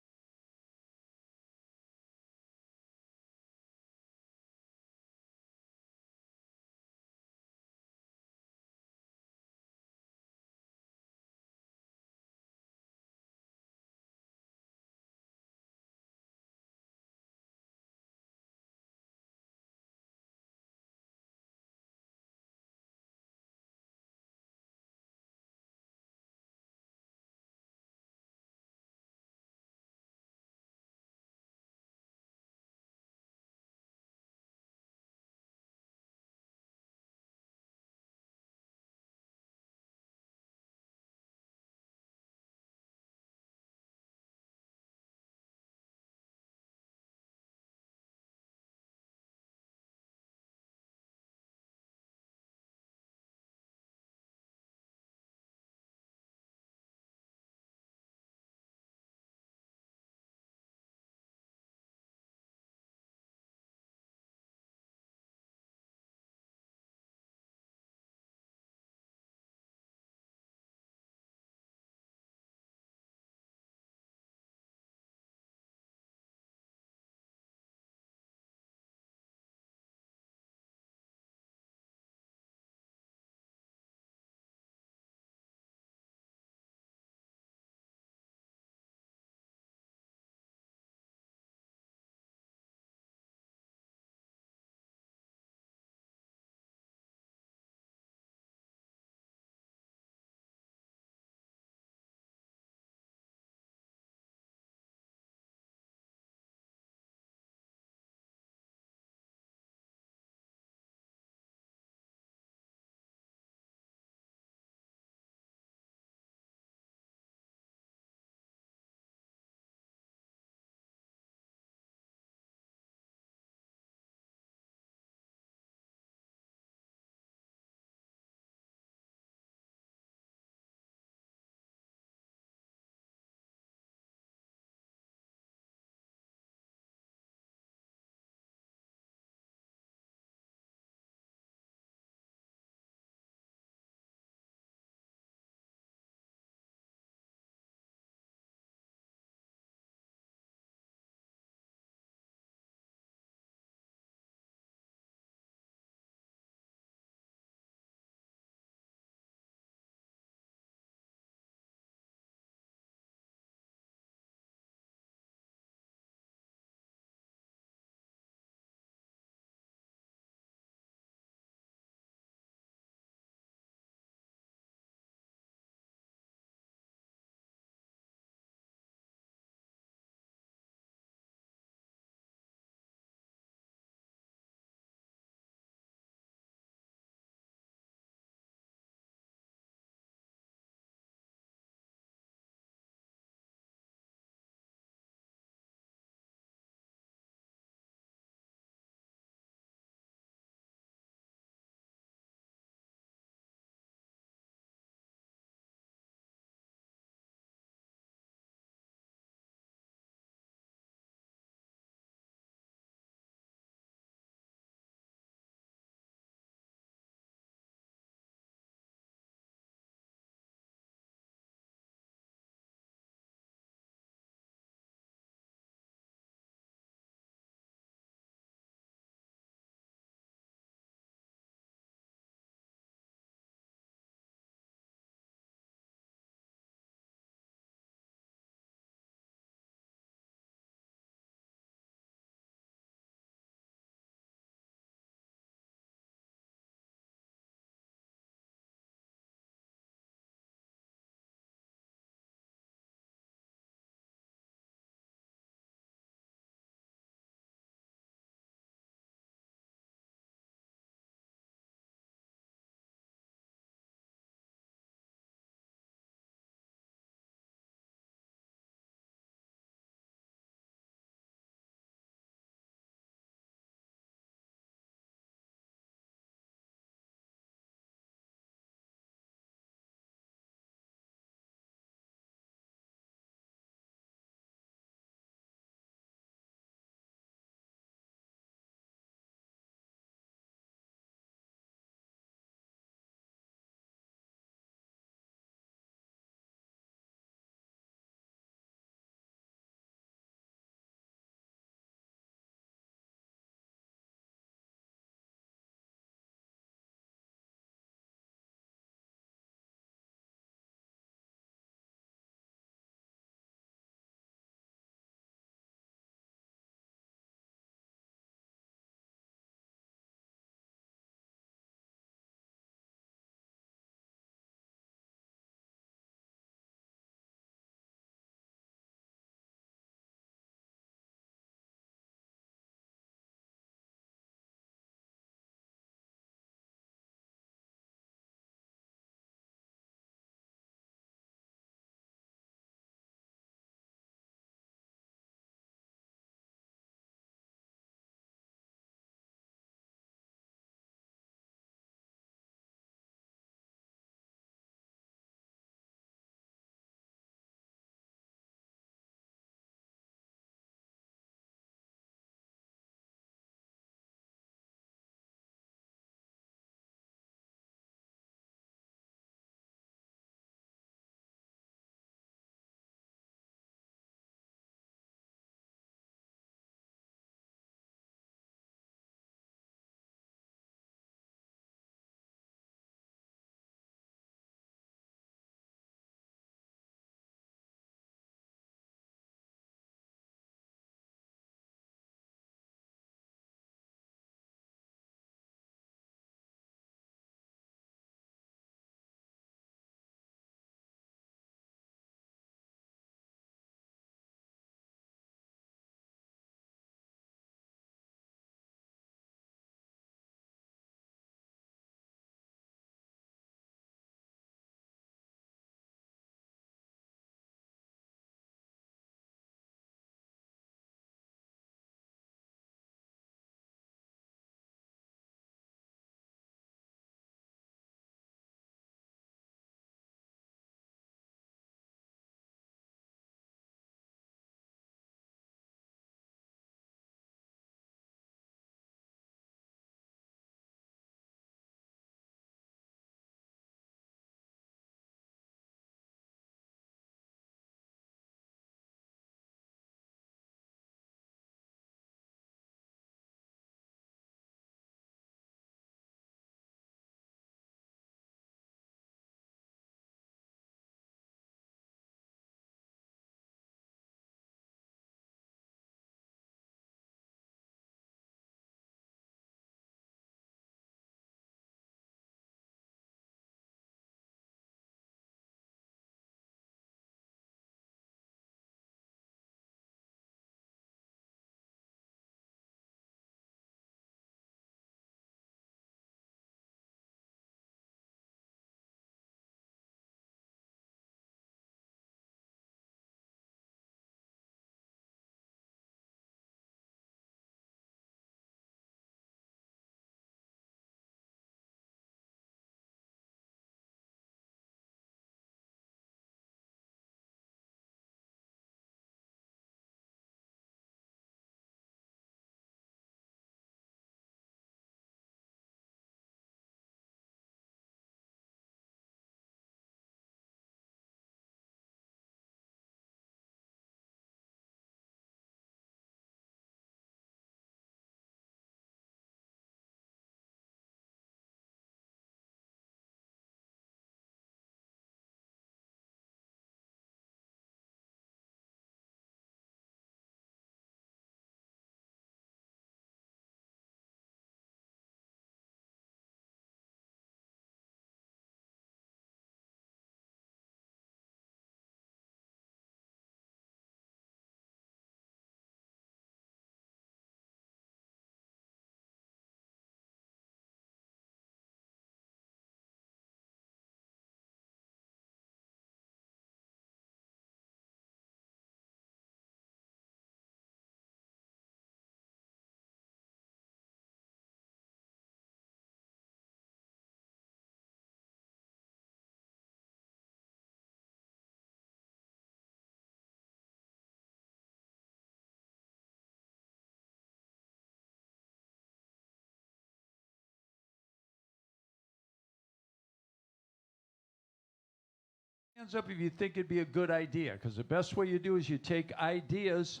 Hands up if you think it'd be a good idea, because the best way you do is you take ideas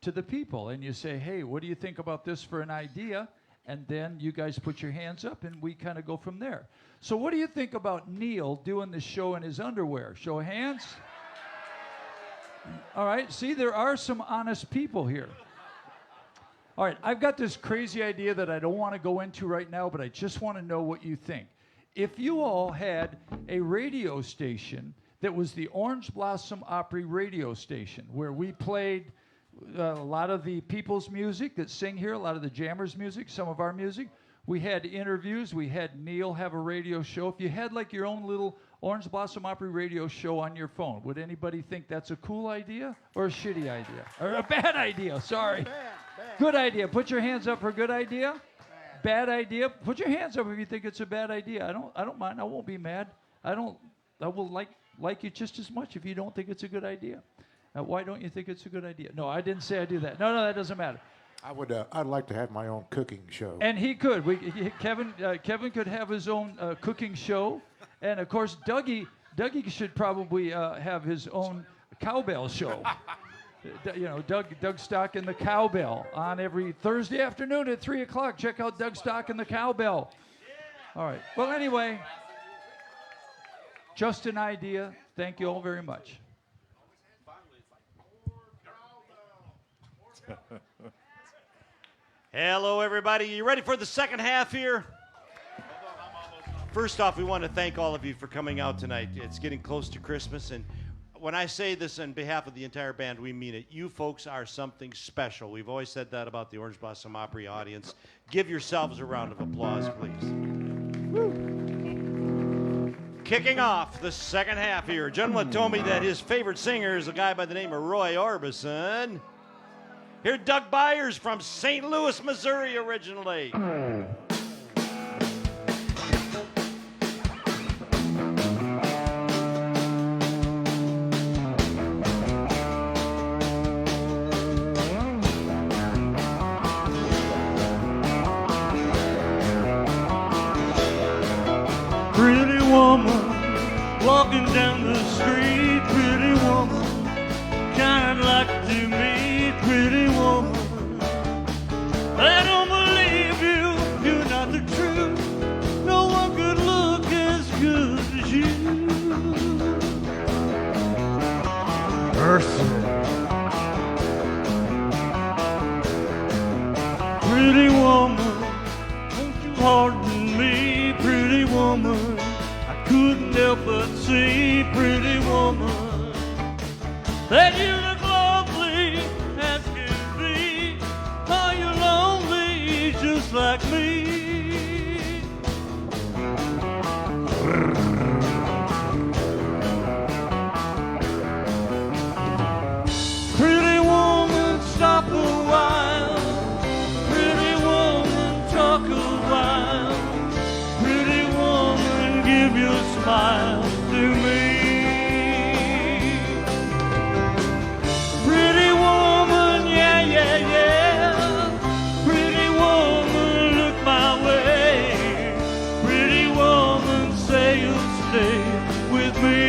to the people and you say, hey, what do you think about this for an idea? And then you guys put your hands up and we kind of go from there. So what do you think about Neil doing the show in his underwear? Show of hands. All right, see, there are some honest people here. All right, I've got this crazy idea that I don't want to go into right now, but I just want to know what you think. If you all had a radio station that was the Orange Blossom Opry radio station, where we played a lot of the people's music that sing here, a lot of the jammers' music, some of our music. We had interviews. We had Neil have a radio show. If you had like your own little Orange Blossom Opry radio show on your phone, would anybody think that's a cool idea or a shitty idea? Or a bad idea, sorry. Bad. Good idea. Put your hands up for good idea. Bad idea. Put your hands up if you think it's a bad idea. I don't mind. I won't be mad. I will like you just as much if you don't think it's a good idea. Why don't you think it's a good idea? No, I didn't say I do that. No, that doesn't matter. I'd like to have my own cooking show. And he could. Kevin could have his own cooking show, and of course Dougie should probably have his own cowbell show. Doug Stock and the Cowbell on every Thursday afternoon at 3 o'clock. Check out Doug Stock and the Cowbell. All right. Well, anyway, just an idea. Thank you all very much. Hello, everybody. You ready for the second half here? First off, we want to thank all of you for coming out tonight. It's getting close to Christmas, and when I say this on behalf of the entire band, we mean it. You folks are something special. We've always said that about the Orange Blossom Opry audience. Give yourselves a round of applause, please. Woo. Kicking off the second half here. A gentleman told me that his favorite singer is a guy by the name of Roy Orbison. Here's Doug Byers from St. Louis, Missouri, originally. Pretty woman walking down the street, pretty woman, kind of like to me, pretty woman. I don't believe you, you're not the truth. No one could look as good as you. Pretty woman, won't you pardon me, pretty woman. I couldn't help but see, pretty woman, that you look lovely as can be. Are you lonely just like me? Pretty woman, stop a while. Pretty woman, talk a while. Pretty woman, give your smile to me. Pretty woman, yeah, yeah, yeah. Pretty woman, look my way. Pretty woman, say you'll stay with me.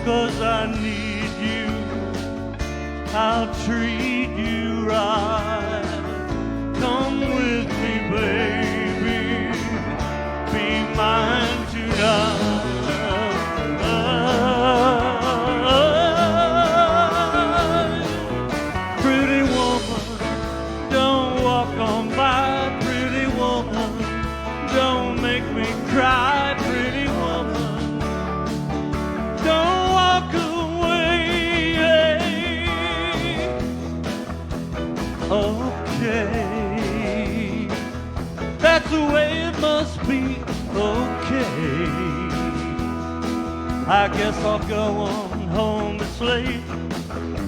'Cause I need you, I'll treat you right. Come with me, baby, be mine tonight. Pretty woman, don't walk on by. Pretty woman, don't make me cry. Pretty woman, don't walk away. Okay, that's the way it must be. Okay, I guess I'll go on home, it's late.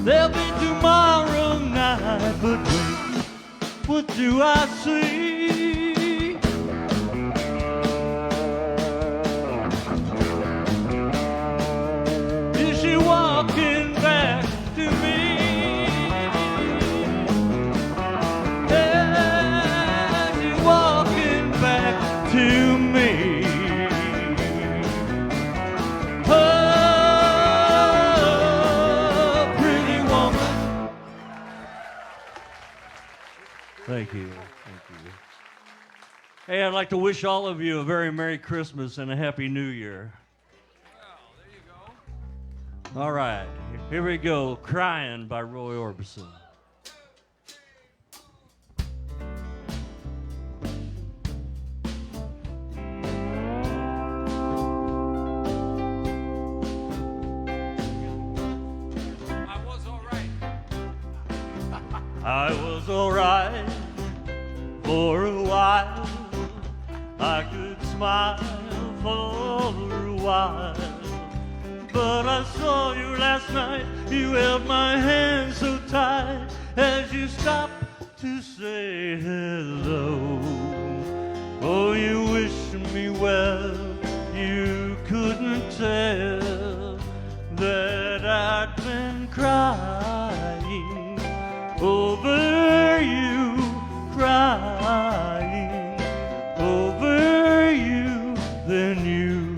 There'll be tomorrow night, but wait, what do I see? Is she walking back to me? Yeah, she's walking back to me. Thank you. Thank you. Hey, I'd like to wish all of you a very Merry Christmas and a Happy New Year. Well, there you go. All right, here we go. Crying by Roy Orbison. I was alright for a while. I could smile for a while. But I saw you last night. You held my hand so tight as you stopped to say hello. Oh, you wished me well. You couldn't tell that I'd been crying over you, crying over you. Then you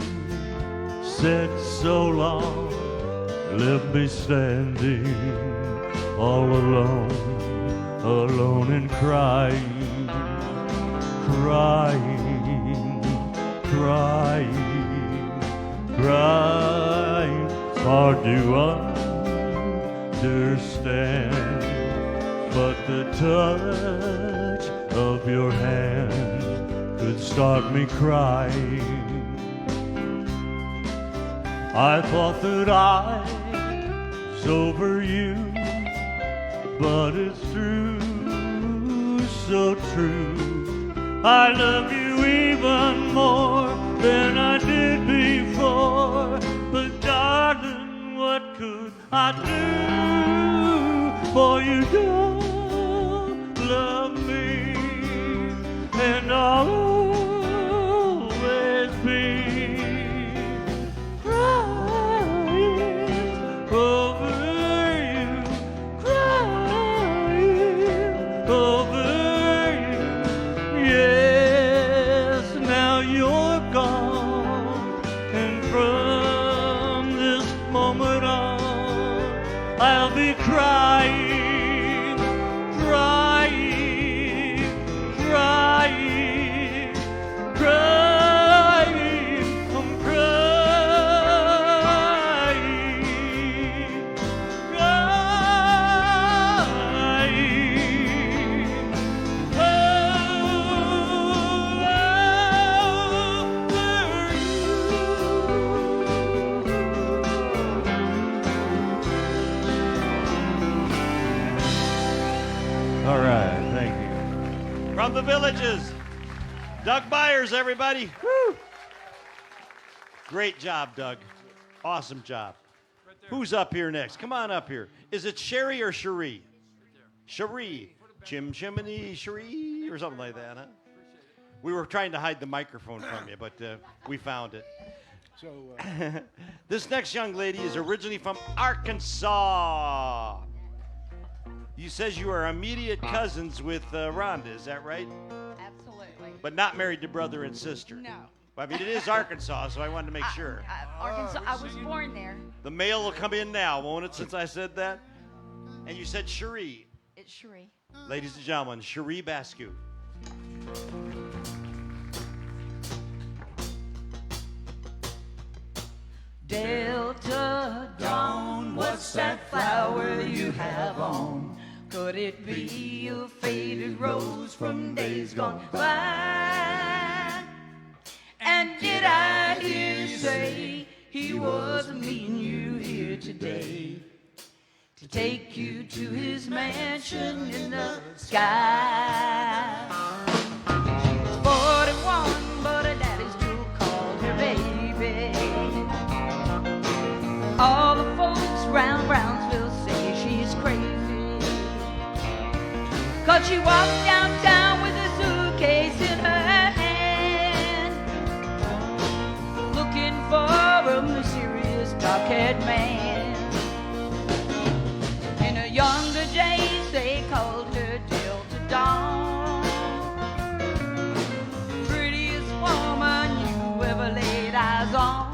said so long, left me standing all alone, alone and crying, crying, crying, crying. It's hard to understand, but the touch of your hand could start me crying. I thought that I was over you, but it's true, so true. I love you even more than I did before. But darling, what could I do? For you don't love me, and I'll always be crying over you, crying over you. Yes, now you're gone, and from this moment on, I'll be crying, crying, crying, crying. I'm crying, crying over you. All right, thank you. From the Villages, Doug Byers, everybody. Woo! Great job, Doug. Awesome job. Who's up here next? Come on up here. Is it Sherry or Cherie? Cherie. Chim Chimney Cherie or something like that, huh? We were trying to hide the microphone from you, but we found it. So, This next young lady is originally from Arkansas. You says you are immediate cousins with Rhonda, is that right? Absolutely. But not married to brother and sister. No. Well, I mean, it is Arkansas, so I wanted to make sure. Arkansas, I was born there. The mail will come in now, won't it, since I said that? And you said Cherie. It's Cherie. Ladies and gentlemen, Cherie Bascu. Delta Dawn, what's that flower you have on? Could it be a faded rose from days gone by? And did I hear you say he was meeting you here today to take you to his mansion in the sky? She's 41, but her daddy still called her baby. All the folks round Brownsville say she's crazy, 'cause she walks downtown with a suitcase in her hand, looking for a mysterious dark-haired man. In her younger days they called her Delta Dawn, prettiest woman you ever laid eyes on.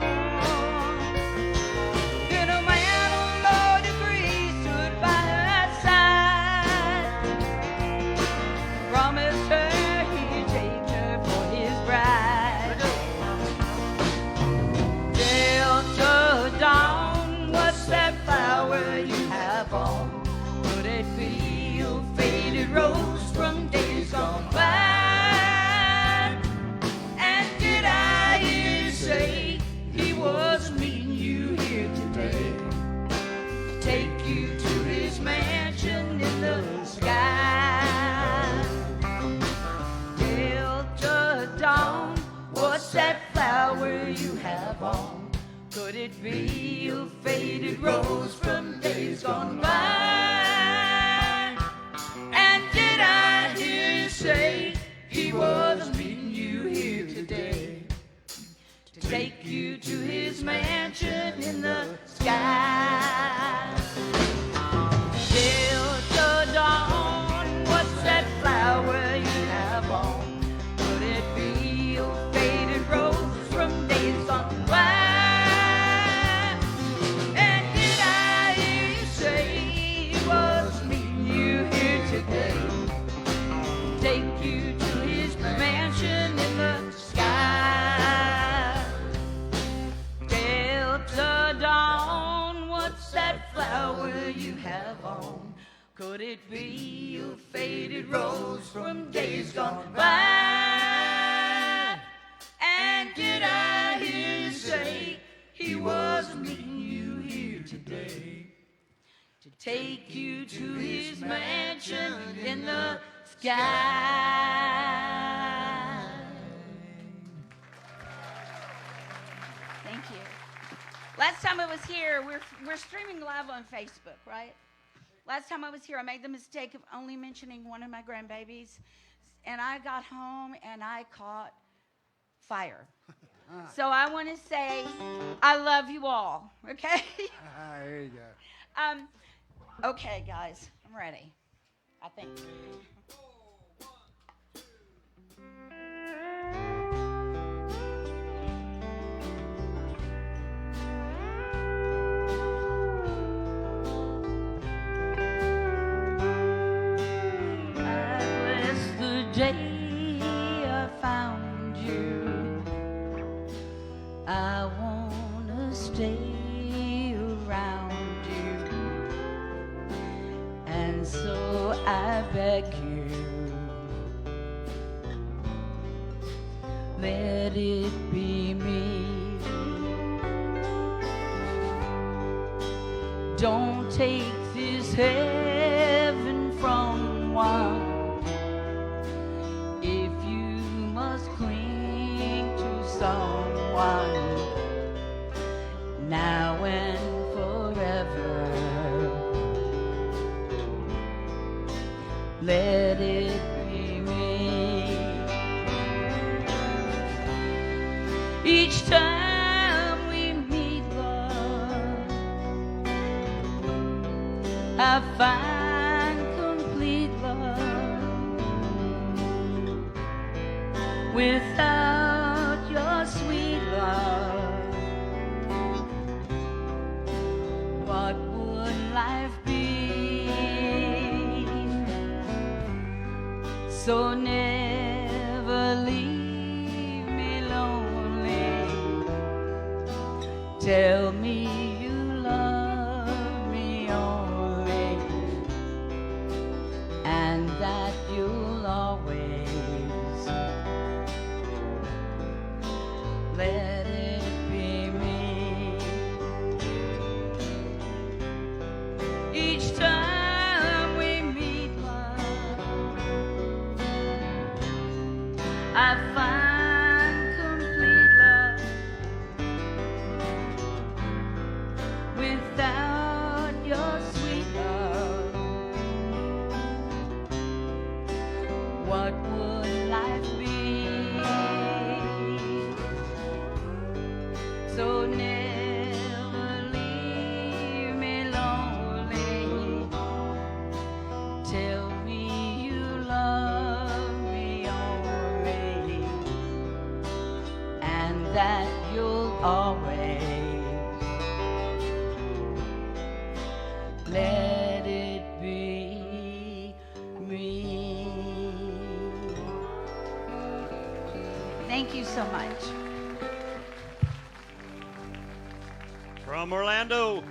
it be a faded rose from days gone by? And did I hear you say he was meeting you here today to take you to his mansion in the sky? Till the dawn, what's that flower you have on? Could it be a faded rose from days gone by? And did I hear you say he was meeting you here today? Take you to his mansion in the sky. Till the dawn, what's that flower you have on? Could it be a faded rose from days gone by? And did I hear you say he was meeting you here today to take you to his mansion in the sky? Thank you. Last time I was here, we're streaming live on Facebook, right? Last time I was here, I made the mistake of only mentioning one of my grandbabies, and I got home and I caught fire. So I want to say I love you all, okay? There you go. Okay, guys, I'm ready, I think. Day I found you, I wanna stay around you, and so I beg you, let it be me. Don't take this heaven from one. Cling to someone now and forever. Let it be me. Each time we meet, love, I find complete love. Without your sweet love, what would life be? So never leave me lonely. Tell me you love me only, and that you'll always let it be me. Each time we meet, love, I find complete love. Without your sweet love, what would life be? So never leave me lonely. Tell me you love me only, and that you'll always let it be me. Thank you so much. From Orlando,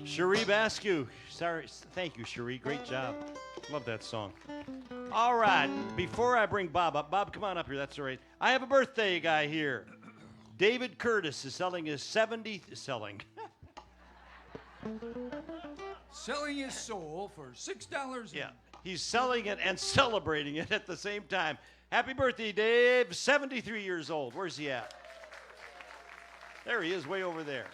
Cherie Bascu. Sorry, thank you, Cherie. Great job. Love that song. All right, before I bring Bob up, Bob, come on up here. That's all right. I have a birthday guy here. David Curtis is selling his 70th Selling his soul for $6. Yeah, he's selling it and celebrating it at the same time. Happy birthday, Dave. 73 years old. Where's he at? There he is, way over there.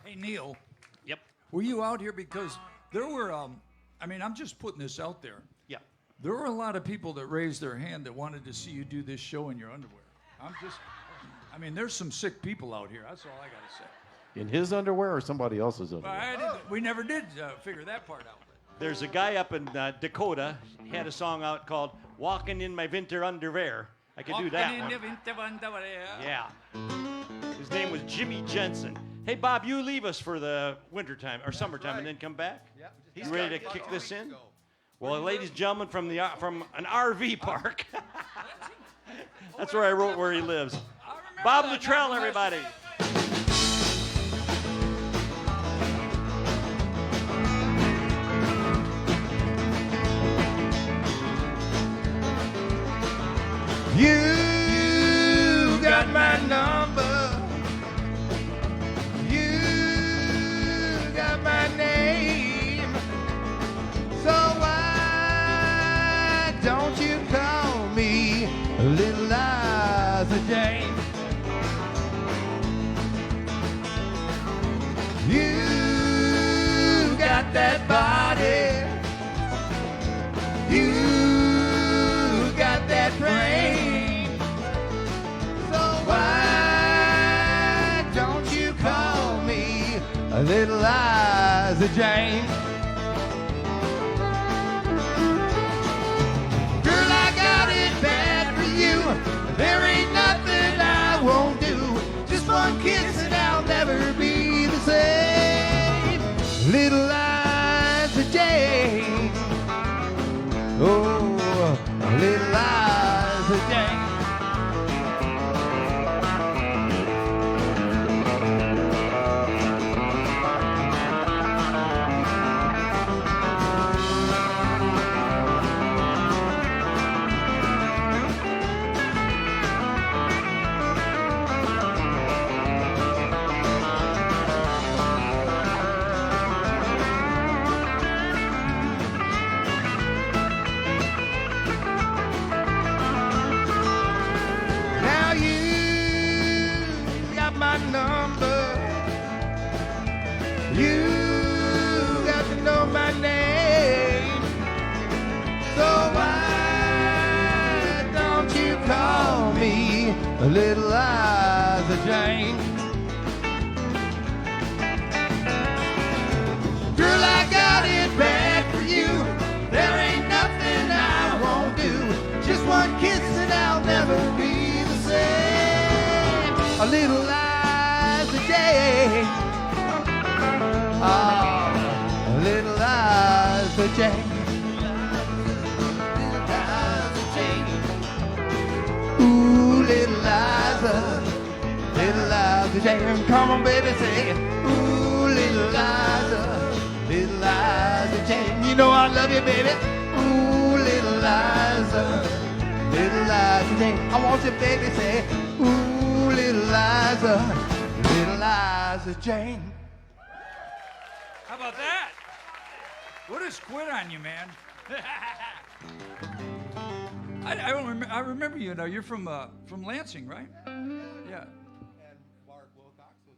Hey, Neil. Yep. Were you out here because there were, I'm just putting this out there. Yeah. There were a lot of people that raised their hand that wanted to see you do this show in your underwear. There's some sick people out here. That's all I got to say. In his underwear or somebody else's underwear? We never did figure that part out. There's a guy up in Dakota. He had a song out called "Walking in My Winter Underwear." I could do that one. Yeah. His name was Jimmy Jensen. Hey, Bob, you leave us for the wintertime or summertime and then come back? Yeah. You ready to kick this in? Well, ladies and gentlemen, from an RV park. That's where I wrote where he lives. Bob Luttrell, everybody. You got my number. You got my name. So why don't you call me Little Liza Jane? You got that body. You got that brain. So why don't you call me Little Liza Jane? Girl, I got it bad for you. There ain't nothing I won't do. Just one kiss and I'll never be the same. Little Liza Jane. Oh, Little Liza Jane. Now you got my number. You got to know my name. So why don't you call me Little Liza Jane? Girl, I got it bad for you. There ain't nothing I won't do. Just one kiss and I'll never be the same. A Little Liza Jane. Oh, Little Liza Jane. Ooh, Little Liza. Little Liza Jane. Come on, baby, say it. Ooh, Little Liza. Little Liza Jane. You know I love you, baby. Ooh, Little Liza. Little Liza Jane. I want you, baby, say it. Ooh, Little Liza. Little Liza Jane. How about that? What a squid on you, man. I remember you. Now you're from Lansing, right? Yeah. And Mark Wilcox was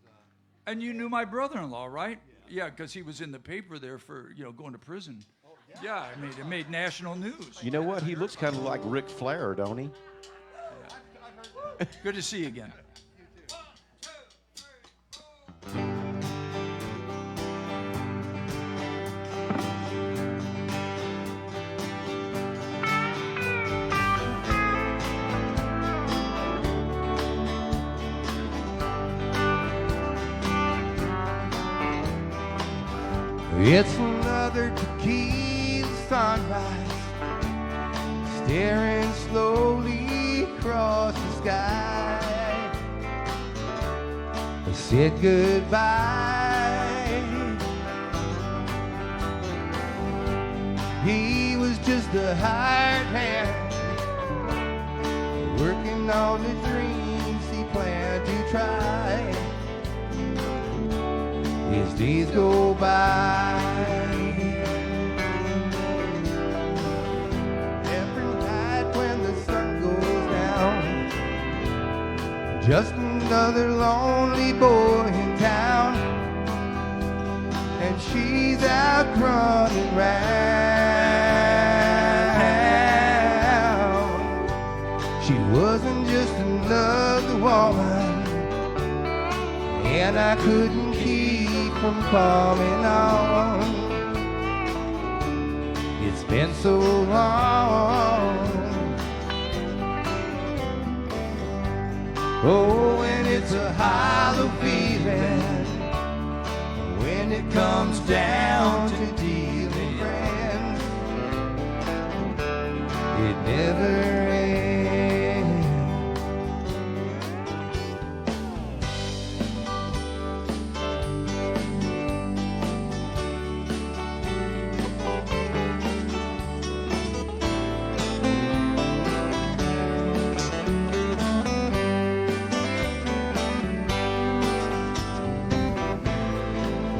And you knew my brother-in-law, right? Yeah, because he was in the paper there for going to prison. Oh, yeah. It made national news. You know what? He looks kind of like Ric Flair, don't he? Yeah. Good to see you again. It's another tequila sunrise, staring slowly across the sky. I said goodbye. He was just a hired hand, working on the dreams he planned to try. As days go by, every night when the sun goes down, just another lonely boy in town, and she's out running round. She wasn't just another woman, and I couldn't keep from coming on. It's been so long. Oh, and it's a hollow feeling when it comes down to dealing friends. It never ends.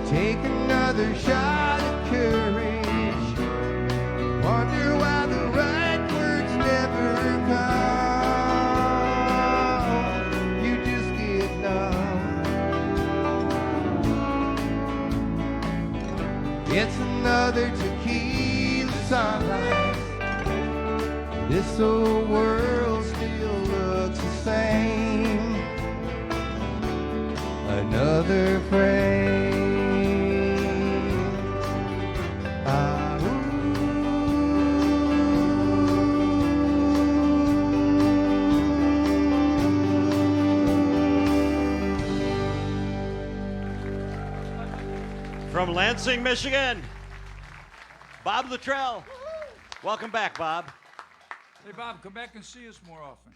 Take another shot at courage. Wonder why the right words never come. You just get numb. It's another tequila sunrise. This old world still looks the same. Another frame. From Lansing, Michigan, Bob Luttrell. Welcome back, Bob. Hey, Bob, come back and see us more often.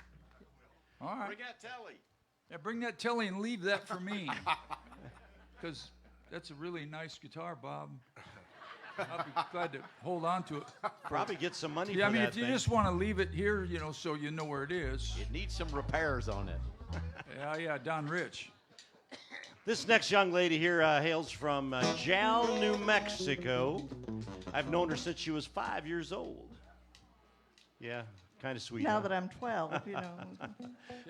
All right. Bring that telly. Yeah, bring that telly and leave that for me. Because that's a really nice guitar, Bob. I'll be glad to hold on to it. Probably get some money Yeah, for I mean, that if you thing. just want to leave it here, you know, so you know where it is. It needs some repairs on it. Yeah, Don Rich. This next young lady here hails from Jal, New Mexico. I've known her since she was 5 years old. Yeah, kind of sweet. Now huh? that I'm 12, you know.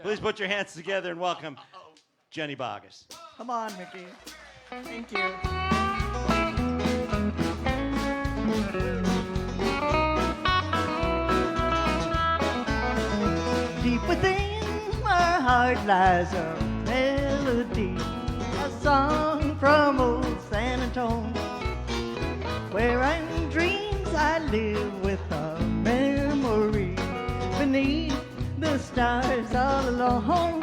Please put your hands together and welcome Jenny Boggess. Come on, Mickey. Thank you. Deep within my heart lies a melody, a song from old San Antonio, where in dreams I live with a memory beneath the stars all alone.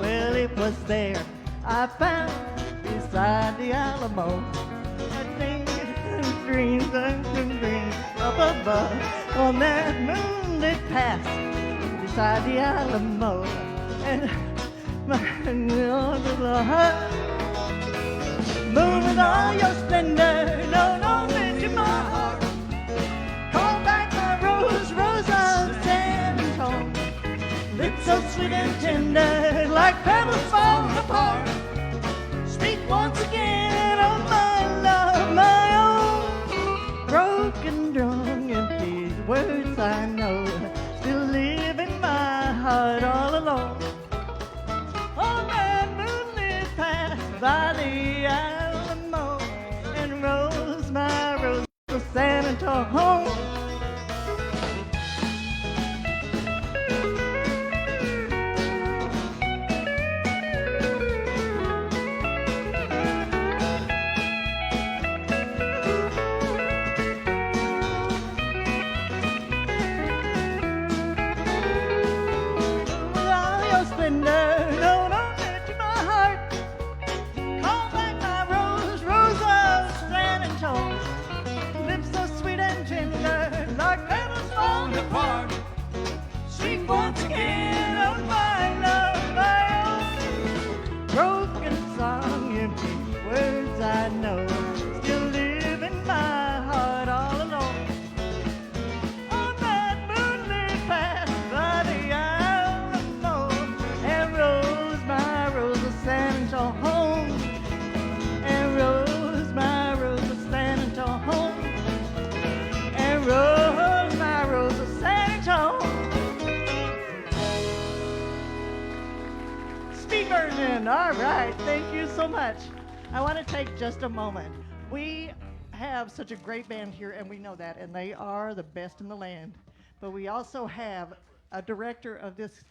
Well, it was there I found beside the Alamo. I think dreams and dreams up above on that moonlit path beside the Alamo. And my little heart, moon with all your splendor, no, into my heart. Call back my rose, rose of San Antonio. Lips so sweet and tender, like petals falling apart. Speak once again of my love, my own. Broken, drunk, and these words I know still live in my heart all alone. On that moonlit path by the Alamo, and rose my rose of San Antonio. Once again of my love, my own. Broken song, empty words I know still live in my heart all alone. On that moonlit path by the Alamo, and rose my rose of San Antonio, and rose my rose of San Antonio, and rose my rose of San Antonio. All right. Thank you so much. I want to take just a moment. We have such a great band here, and we know that, and they are the best in the land. But we also have a director of this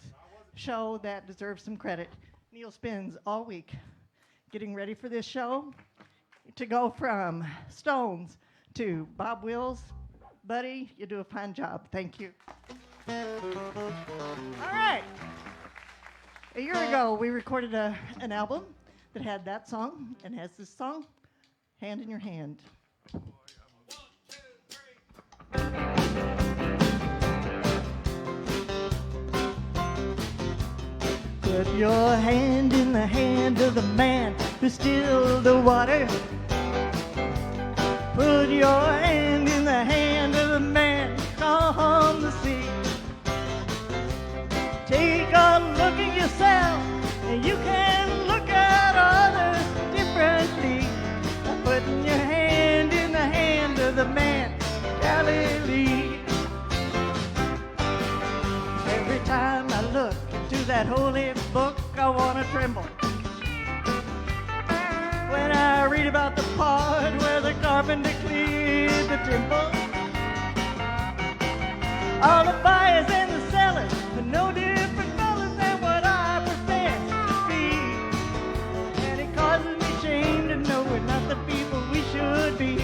show that deserves some credit. Neil spends all week getting ready for this show to go from Stones to Bob Wills. Buddy, you do a fine job. Thank you. All right. A year ago, we recorded an album that had that song and has this song, Hand in Your Hand. Put your hand in the hand of the man who stilled the water. Put your hand in the hand of the man who calmed the sea. Take a look at yourself, and you can look at others differently. Putting your hand in the hand of the man, Galilee. Every time I look into that holy book, I want to tremble. When I read about the part where the carpenter cleared the temple, all the buyers and the sellers are no different fellas than what I profess to be. And it causes me shame to know we're not the people we should be.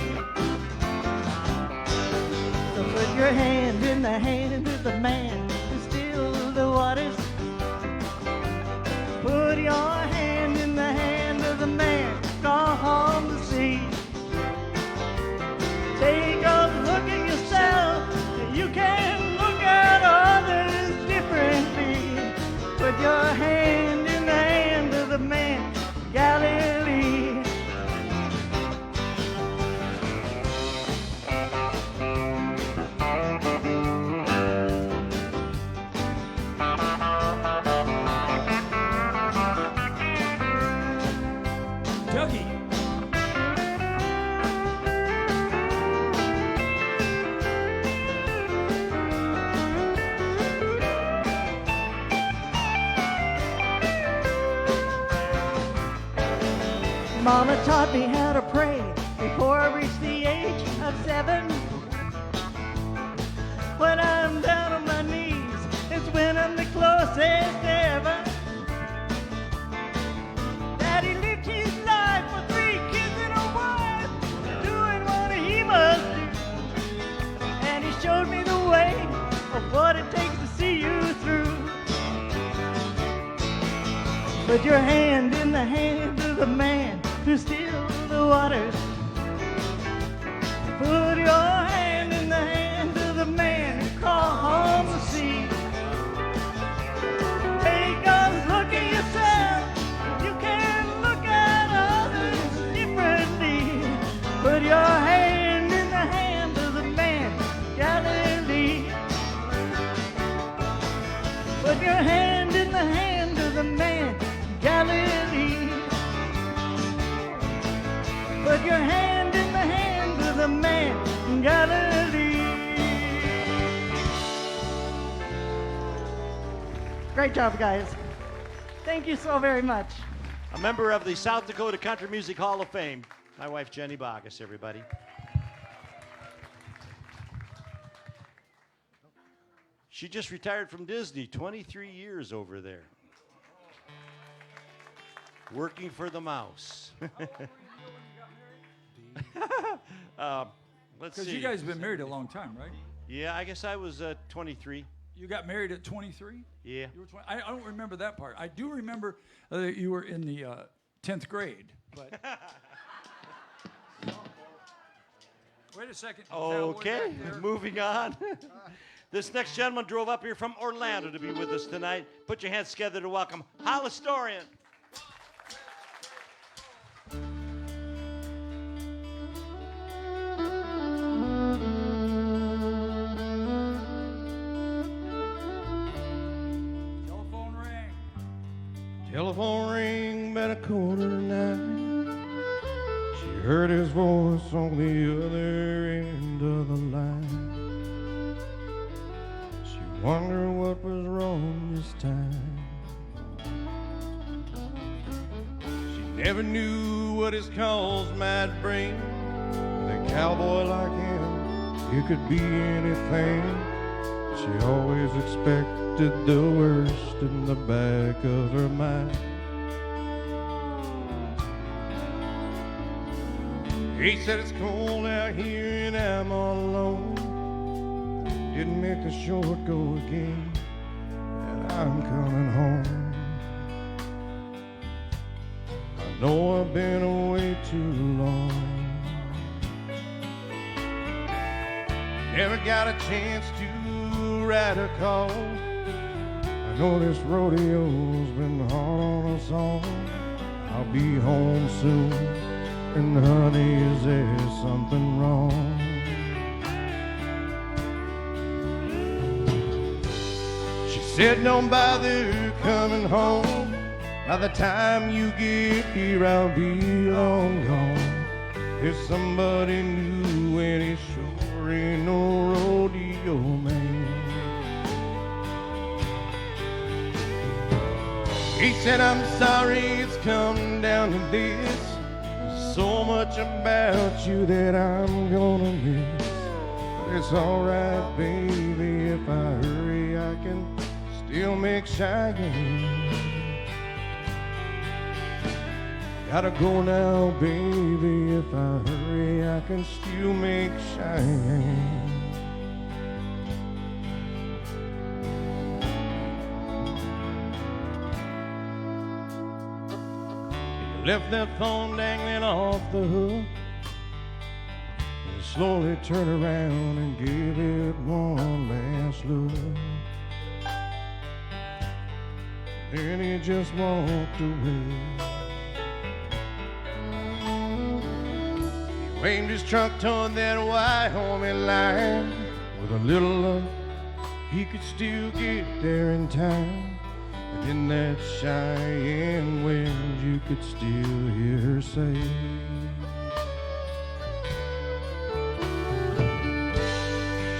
So put your hand in the hand of the man who stilled the waters. Put your hand in the hand of the man who calmed the sea. Take a look at yourself, and you can look at others differently. Put your hand in the hand of the man, Galilee. Dougie. Mama taught me how to pray before I reached the age of 7. When I'm down on my knees, it's when I'm the closest to heaven. Daddy lived his life for 3 kids and a wife, doing what he must do. And he showed me the way of what it takes to see you through. Put your hand in the hand of the man who stilled the waters. Put your hand in the hand of the man who calmed the sea. Take a look at yourself, you can look at others differently. Put your hand in the hand of the man, Galilee. Put your hand in the hand of the man, Galilee. Put your hand in the hand of the man, Galilee. Great job, guys. Thank you so very much. A member of the South Dakota Country Music Hall of Fame, my wife Jenny Bogus, everybody. She just retired from Disney, 23 years over there. Working for the mouse. Let's see. Because you guys have been married a long time, right? Yeah, I guess I was 23. You got married at 23? Yeah. You were 20. I don't remember that part. I do remember that you were in the 10th grade. But wait a second. Is that way Okay, back there? moving on. This next gentleman drove up here from Orlando to be with us tonight. Put your hands together to welcome Hollistorian. Telephone ring. Telephone ring about 1:45. She heard his voice on the other end of the line. She wondered what was wrong this time. Never knew what his cause might bring. A cowboy like him, it could be anything. She always expected the worst in the back of her mind. He said it's cold out here and I'm all alone. Didn't make the short go again, and I'm coming home. I know I've been away too long. Never got a chance to write a call. I know this rodeo's been hard on us all. I'll be home soon, and honey, is there something wrong? She said, don't bother coming home. By the time you get here, I'll be long gone. There's somebody new, and he sure ain't no rodeo man. He said, I'm sorry it's come down to this. There's so much about you that I'm gonna miss. But it's alright, baby, if I hurry, I can still make shine. Gotta go now, baby, if I hurry, I can still make shine. Left that phone dangling off the hook and slowly turned around and gave it one last look. Then he just walked away. He aimed his truck toward that Wyoming line. With a little luck, he could still get there in time. But in that Cheyenne wind, you could still hear her say,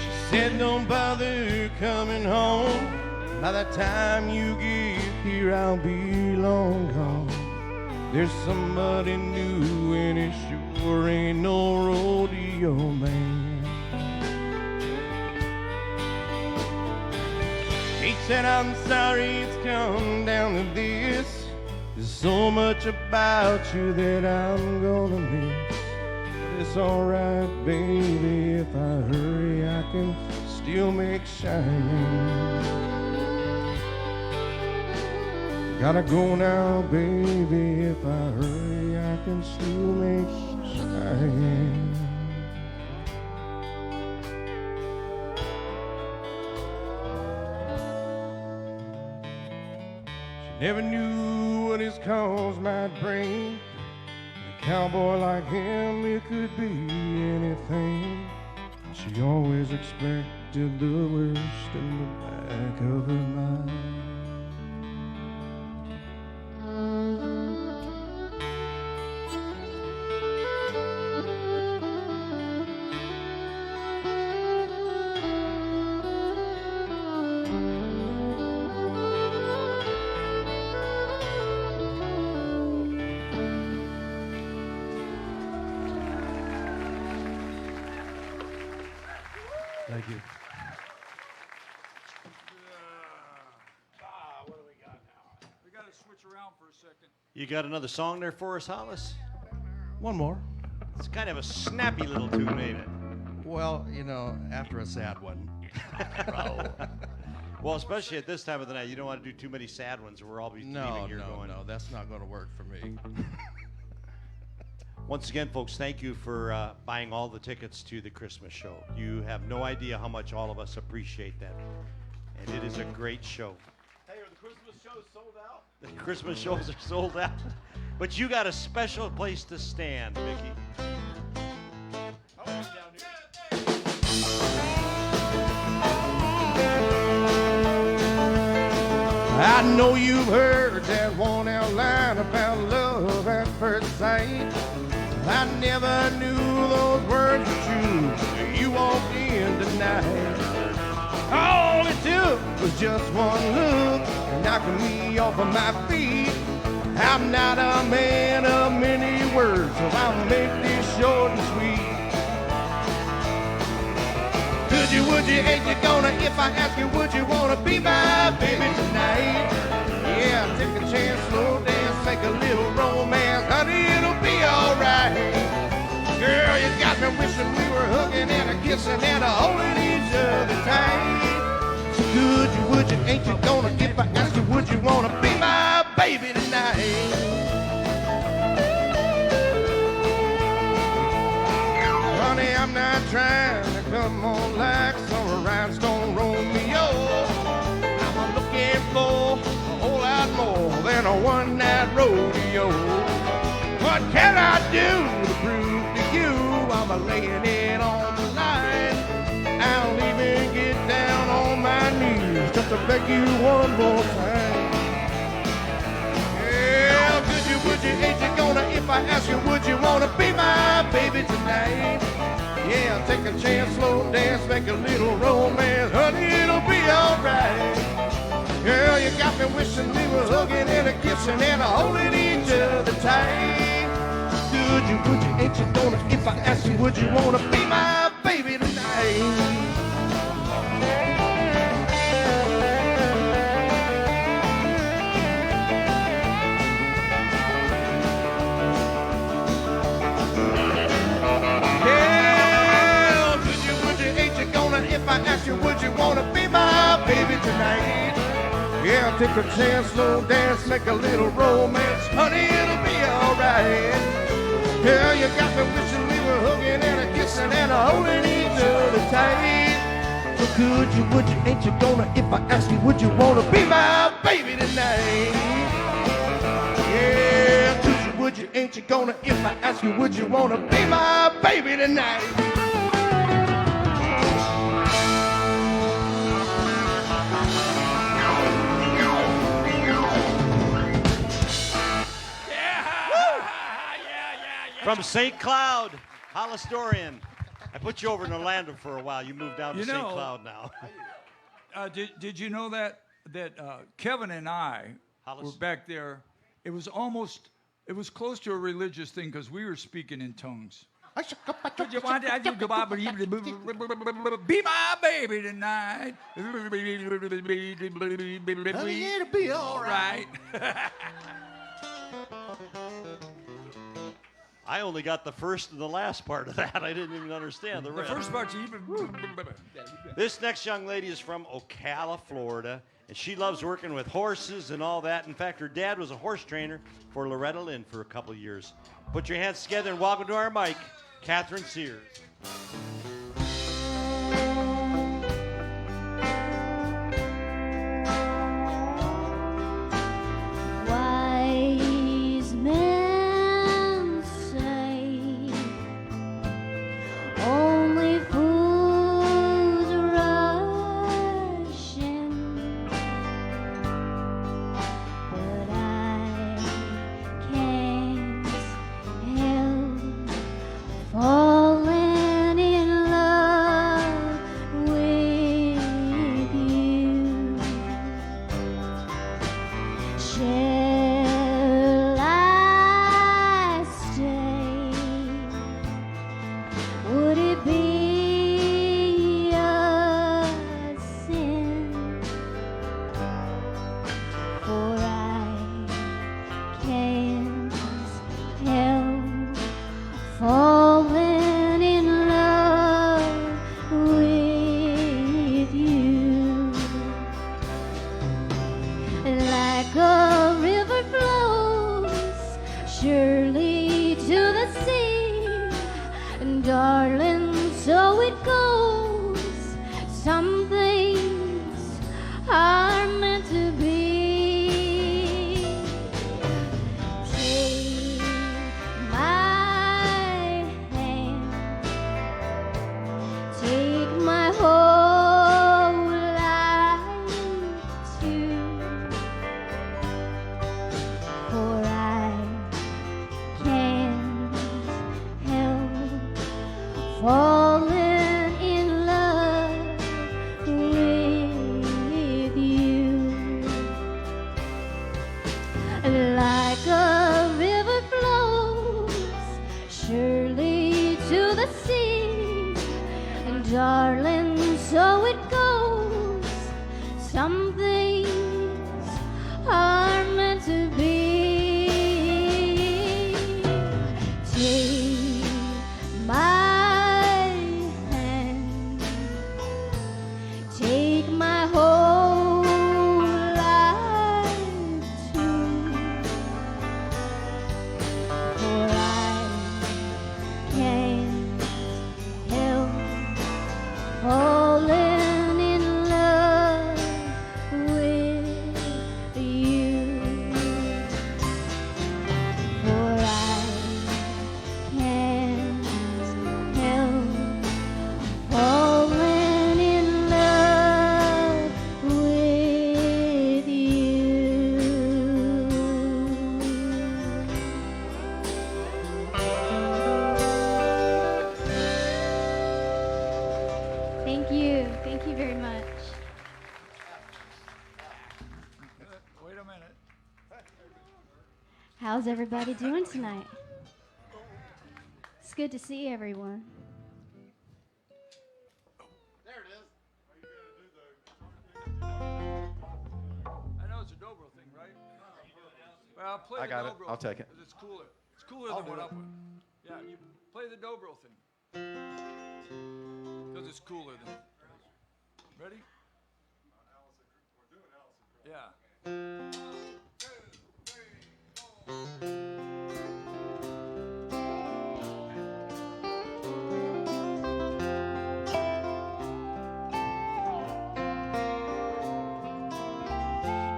she said, don't bother coming home. By the time you get here, I'll be long gone. There's somebody new, and it sure ain't no rodeo man. He said, I'm sorry it's come down to this. There's so much about you that I'm gonna miss. But it's alright, baby, if I hurry, I can still make shine. Gotta go now, baby, if I hurry, I can still make shine. Never knew what his cause might bring. A cowboy like him, it could be anything. She always expected the worst in the back of her mind. Thank you. What do we got now? We got to switch around for a second. You got another song there for us, Hollis? One more. It's kind of a snappy little tune, ain't it? Well, you know, after a sad one. Well, especially at this time of the night, you don't want to do too many sad ones, or we'll all be leaving here going. No, that's not going to work for me. Once again, folks, thank you for buying all the tickets to the Christmas show. You have no idea how much all of us appreciate that. And it is a great show. Hey, are the Christmas shows sold out? The Christmas shows are sold out. But you got a special place to stand, Mickey. Oh, down here. I know you've heard that worn out line about love at first sight. I never knew those words were true. You walked in tonight. All it took was just one look, knocking me off of my feet. I'm not a man of many words, so I'll make this short and sweet. Could you, would you, ain't you gonna, if I ask you, would you wanna be my baby tonight? Yeah, take a chance, slow dance, make a little romance, honey, it'll be alright. Girl, you got me wishing we were hugging and a kissing and a holding each other tight. So could you, would you, ain't you gonna, if I ask you, would you wanna be my baby tonight? Honey, I'm not trying to come on like some rhinestone Romeo. I'm looking for a whole lot more than a one-night rodeo. What can I do to prove to you I'm laying it on the line? I'll even get down on my knees just to beg you one more time. Yeah, could you, would you, ain't you gonna, if I ask you, would you wanna be my baby tonight? Yeah, take a chance, slow dance, make a little romance, honey, it'll be alright. Girl, you got me wishing we were hugging and a kissing and a holding each other tight. Could you, would you, ain't you gonna, if I ask you, would you wanna be my baby tonight? If I ask you, would you wanna be my baby tonight? Yeah, take a chance, slow dance, make a little romance, honey, it'll be alright. Yeah, you got me wishing we were hugging and a kissing and a holding each other tight. So could you, would you, ain't you gonna, if I ask you, would you wanna be my baby tonight? Yeah, could you, would you, ain't you gonna, if I ask you, would you wanna be my baby tonight? From St. Cloud, Hollistorian. I put you over in Orlando for a while. You moved down to St. Cloud now. Did you know that Kevin and I were back there? It was close to a religious thing because we were speaking in tongues. Be my baby tonight. It'll be all right. I only got the first and the last part of that. I didn't even understand the rest. The first part's This next young lady is from Ocala, Florida, and she loves working with horses and all that. In fact, her dad was a horse trainer for Loretta Lynn for a couple of years. Put your hands together and welcome to our mic, Catherine Sears. Wise men say only fools rush in, but I can't help falling in love. darling, so it goes. Some things are meant to be. Take my hand, take my whole life too, for I can't help falling in love with you. For I can't help falling in love with you. Thank you. Thank you very much. Wait a minute. How's everybody doing tonight? It's good to see everyone. I know it's a dobro thing, right? Well, play I the got it. dobro I'll thing, take it. 'cause it's cooler. It's cooler I'll than do what it. I'm with. Yeah, you play the dobro thing. Because it's cooler than. Ready? Yeah.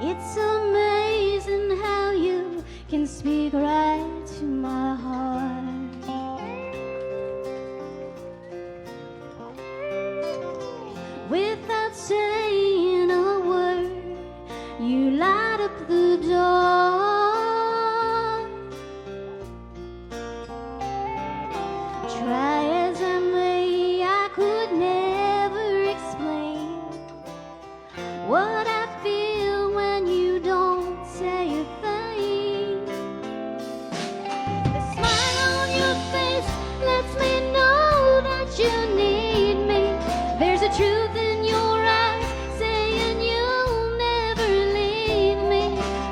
It's amazing how you can speak right to my heart. Without saying a word, you light up the door. Try as I may, I could never explain what I feel when you don't say a thing. The smile on your face lets me know that you need me. There's a truth in your eyes saying you'll never leave me.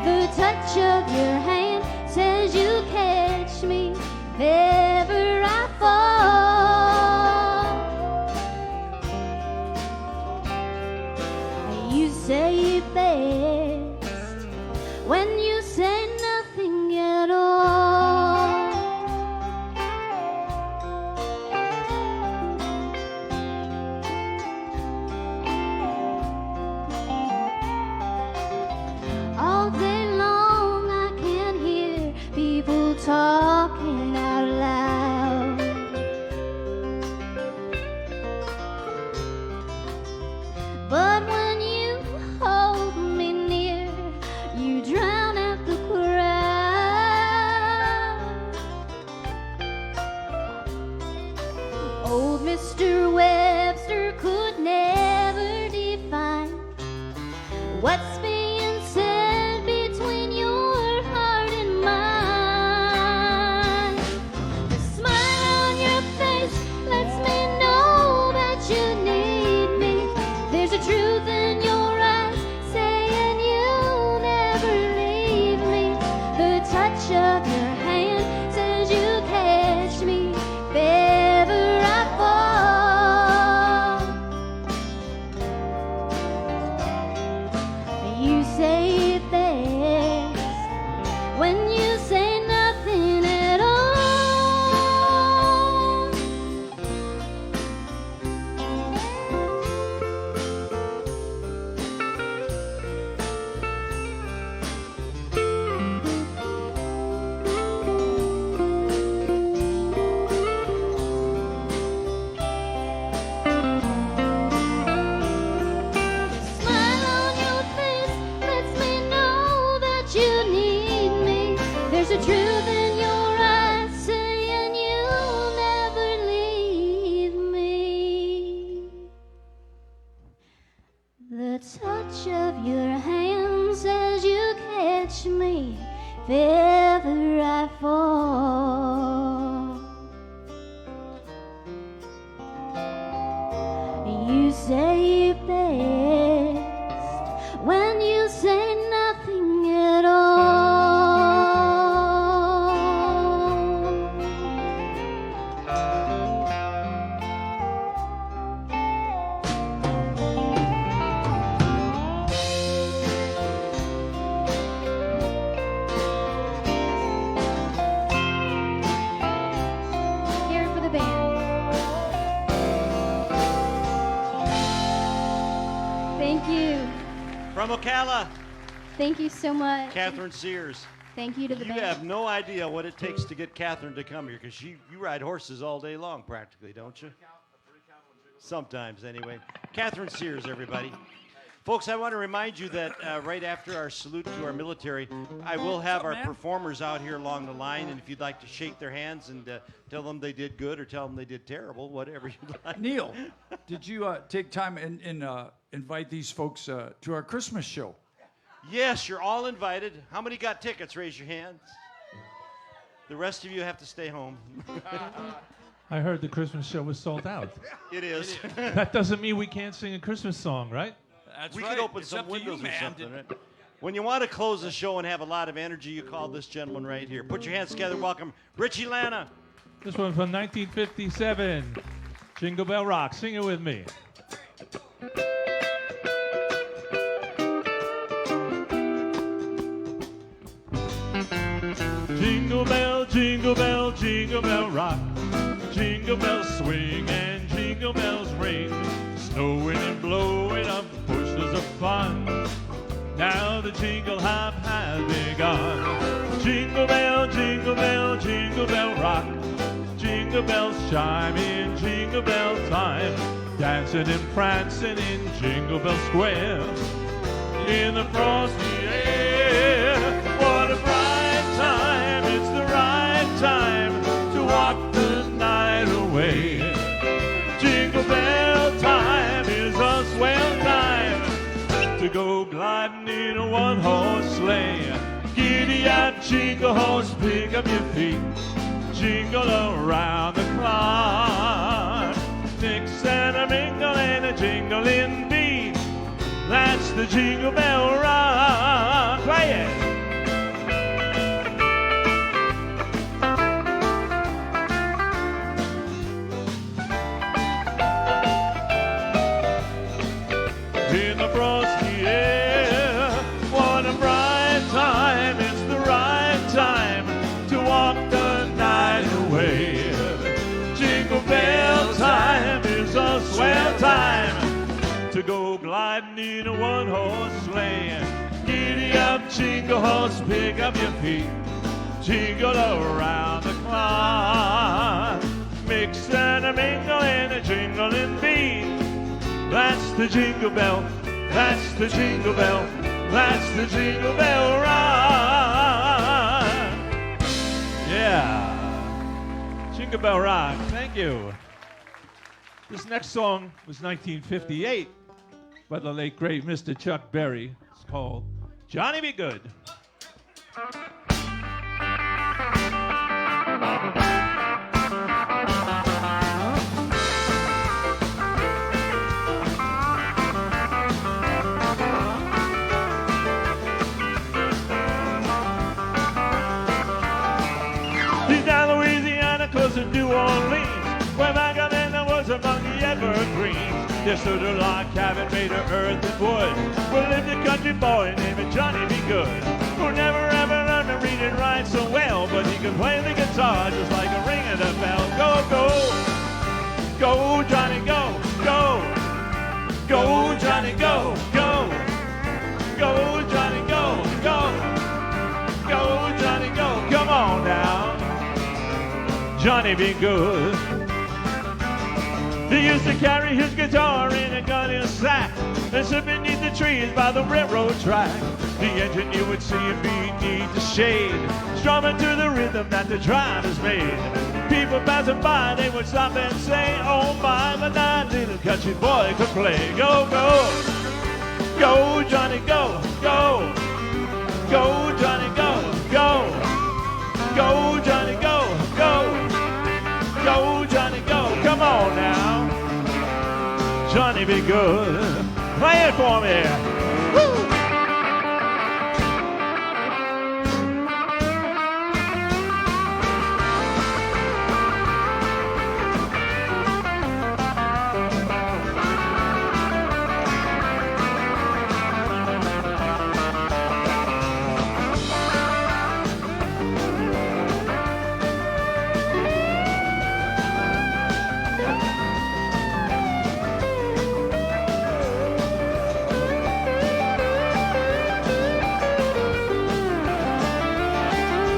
The touch of your hand says you catch me if ever I fall. You say it best when you say nothing at all. All day long I can hear people talking out loud. But when you hold me near, you drown out the crowd. Old Mr. Webster could never define what's being said between your heart and mine. The smile on your face lets me know that you need me. There's a truth in your eyes saying you'll never leave me. The touch of your hand says you catch me if ever I fall. You say it best when you say nothing at all. Smile on your face lets me know that you need me. There's a truth in your eyes saying you'll never leave me. The touch of your hand says you catch me if ever I fall. You say it best when you say nothing at all. Here for the band. Thank you. From Ocala, Thank you so much. Catherine Sears. Thank you to the You band. have no idea what it takes to get Catherine to come here because you ride horses all day long practically, don't you? Sometimes, anyway. Catherine Sears, everybody. Folks, I want to remind you that right after our salute to our military, I will have our performers out here along the line, and if you'd like to shake their hands and tell them they did good or tell them they did terrible, whatever you'd like. Neil, did you take time and invite these folks to our Christmas show? Yes, you're all invited. How many got tickets? Raise your hands. The rest of you have to stay home. I heard the Christmas show was sold out. It is. That doesn't mean we can't sing a Christmas song, right? That's we right. could open It's some up to you, windows or man. something, right? When you want to close the show and have a lot of energy, you call this gentleman right here. Put your hands together. Welcome, Richie Lana. This one from 1957. Jingle Bell Rock. Sing it with me. Jingle bell, jingle bell, jingle bell rock. Jingle bells swing and jingle bells ring. Snowing and blowing up bushes of fun. Now the jingle hop has begun. Jingle bell, jingle bell, jingle bell rock. Jingle bells chime in jingle bell time. Dancing and prancing in Jingle Bell Square. In the frosty air, what a bright time. It's the right time to walk the night away. Jingle bell time is a swell time to go gliding in a one-horse sleigh. Giddy up, jingle horse, pick up your feet. Jingle around the clock. Mix and a mingle and a jingling beat. That's the Jingle Bell Rock. Play it. In the frosty air, what a bright time. It's the right time to walk the night away. Jingle bell time is a swell time to go gliding in a one-horse sleigh. Giddy up, jingle horse, pick up your feet. Jingle around the clock. Mix and a mingle and a jingling beat. That's the Jingle Bell. That's the Jingle Bell. That's the Jingle Bell Rock. Yeah. Jingle Bell Rock. Thank you. This next song was 1958 by the late great Mr. Chuck Berry. It's called Johnny Be Good. He's down Louisiana close to New Orleans, where Macarena was among the evergreens. There stood a log cabin made of earth and wood, where lived a country boy named Johnny Be Good, who never ever learned to read and write so well, but he could play the guitar just like a ring of the bell. Go, go, go, Johnny, go, go, go, Johnny, go, go, go, Johnny, go, go, go, Johnny, go. Come on now, Johnny Be Good. He used to carry his guitar in a gunny sack and sit beneath the trees by the railroad track. The engineer would see him beneath the shade, strumming to the rhythm that the drivers made. People passing by, they would stop and say, oh my, but that little country boy could play. Go, go, go, Johnny, go, go, go, Johnny, go, go, go, Johnny, go, go, go, Johnny, go. Come on now, Johnny Johnny Be Good. Play it for me. Woo!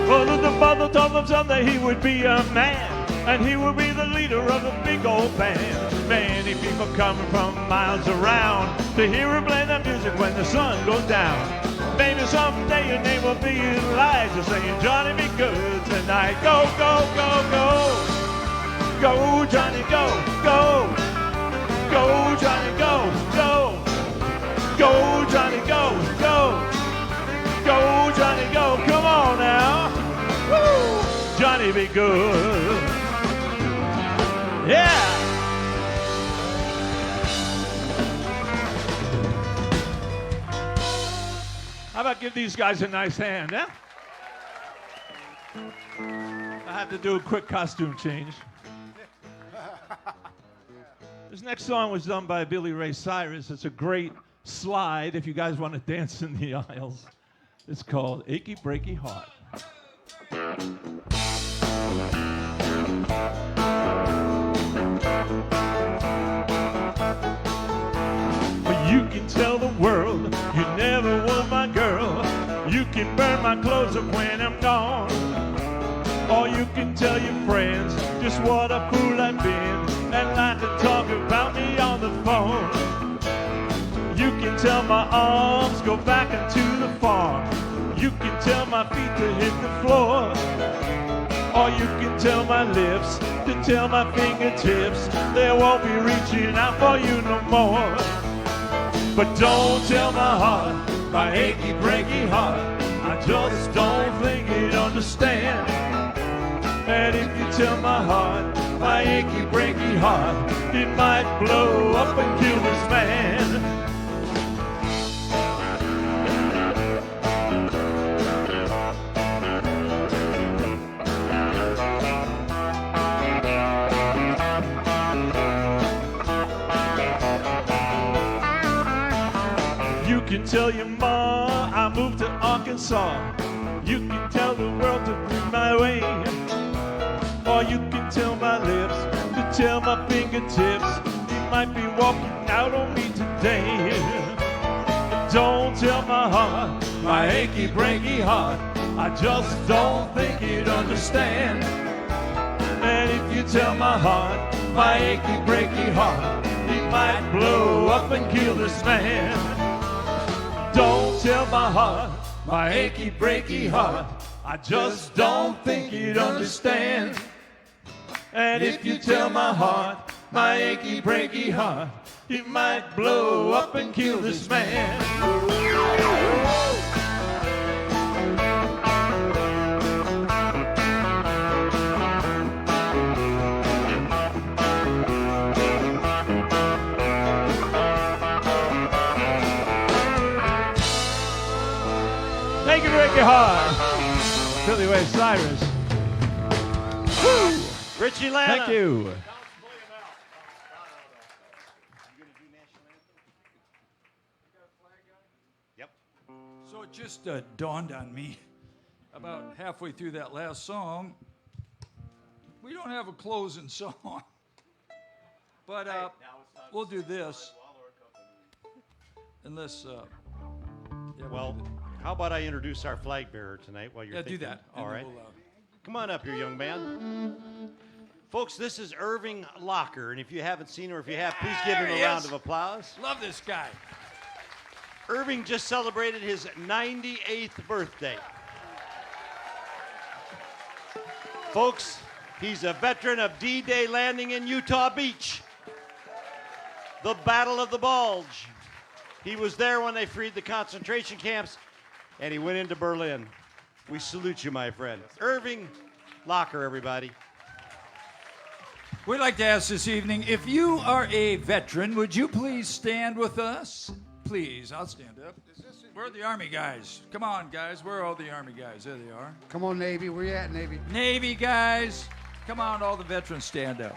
Well, the father told him someday he would be a man, and he would be the leader of a big old band. Many people coming from miles around to hear him play the music when the sun goes down. Maybe someday your name will be Elijah, saying, Johnny, be good tonight. Go, go, go, go. Go, Johnny, go, go. Go, Johnny, go, go. Go, Johnny, go, go. Go, Johnny, go. Come on now. Woo! Johnny, be good. Yeah. How about give these guys a nice hand, huh? I have to do a quick costume change. This next song was done by Billy Ray Cyrus. It's a great slide if you guys want to dance in the aisles. It's called Achy Breaky Heart. But you can tell the world you never were my girl. You can burn my clothes up when I'm gone. Or you can tell your friends just what a fool I've been and like to talk about me on the phone. You can tell my arms go back into the farm. You can tell my feet to hit the floor. Or you can tell my lips to tell my fingertips they won't be reaching out for you no more. But don't tell my heart, my achy breaky heart, I just don't think you'd understand. And if you tell my heart, my achy breaky heart, it might blow up and kill this man. You can tell your ma I moved to Arkansas. You can tell the world to bring my way. Or you can tell my lips to tell my fingertips you might be walking out on me today. Don't tell my heart, my achy breaky heart, I just don't think you'd understand. And if you tell my heart, my achy breaky heart, it might blow up and kill this man. Don't tell my heart, my achy breaky heart, I just don't think you'd understand. And if you tell my heart, my achy breaky heart, it might blow up and kill this man. Thank you, Breaky Heart. Billy Ray Cyrus. Woo! Richie Lana. Thank you. Yep. So it just dawned on me about halfway through that last song, we don't have a closing song. But we'll do this. Unless, well, how about I introduce our flag bearer tonight while you're thinking? do that. All right. Come on up here, young man. Folks, this is Irving Locker, and if you haven't seen him, or if you have, please give him a round of applause. Love this guy. Irving just celebrated his 98th birthday. Folks, he's a veteran of D-Day landing in Utah Beach, the Battle of the Bulge. He was there when they freed the concentration camps, and he went into Berlin. We salute you, my friend. Irving Locker, everybody. We'd like to ask this evening, if you are a veteran, would you please stand with us? Please, I'll stand up. Where are the Army guys? Come on, guys. Where are all the Army guys? There they are. Come on, Navy. Where you at, Navy? Navy guys. Come on, all the veterans stand up.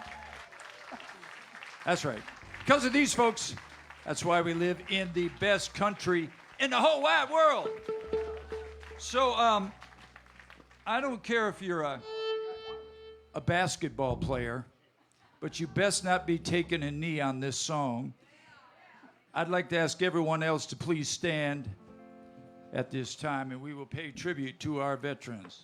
That's right. Because of these folks, that's why we live in the best country in the whole wide world. So, I don't care if you're a basketball player, but you best not be taking a knee on this song. I'd like to ask everyone else to please stand at this time, and we will pay tribute to our veterans.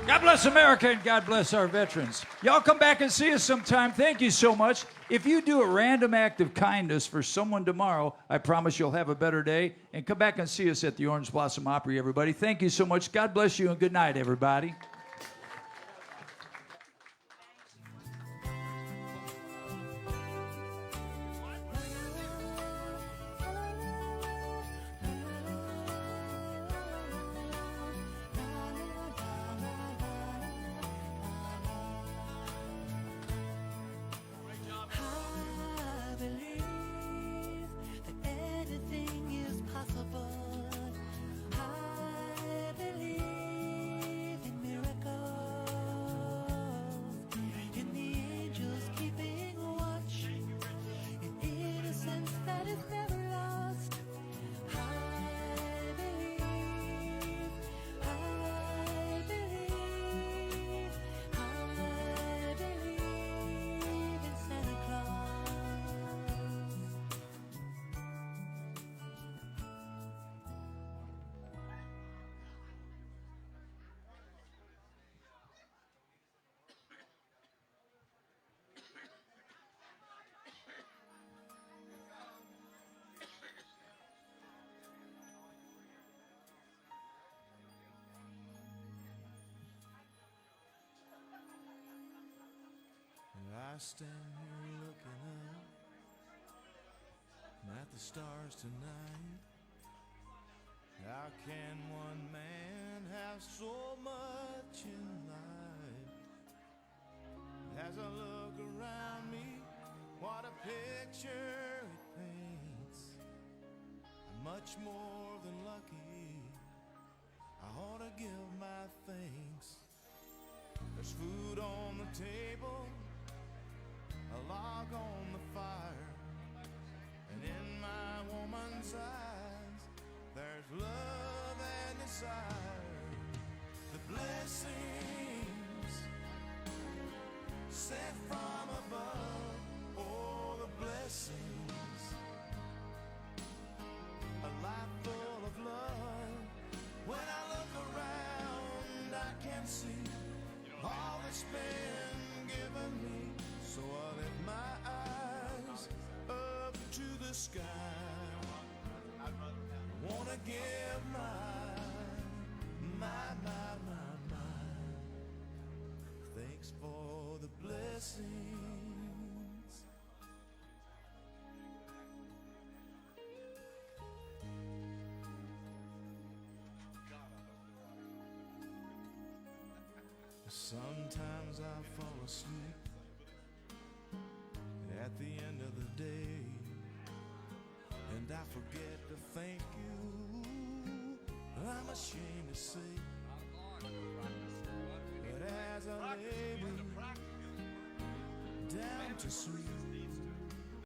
God bless America and God bless our veterans. Y'all come back and see us sometime. Thank you so much. If you do a random act of kindness for someone tomorrow, I promise you'll have a better day. And come back and see us at the Orange Blossom Opry, everybody. Thank you so much. God bless you and good night, everybody. I stand here looking up at the stars tonight. How can one man have so much in life? As I look around me, what a picture it paints. I'm much more than lucky. I ought to give my thanks. There's food on the table, a log on the fire, and in my woman's eyes of love and desire, the blessings sent from above. Oh, the blessings, a life full of love. When I look around, I can see all that's been given me. So I lift my eyes up to the sky. I wanna give my thanks for the blessings. Sometimes I fall asleep at the end of the day, and I forget to thank you. I'm ashamed to say, but as I lay me down to sleep,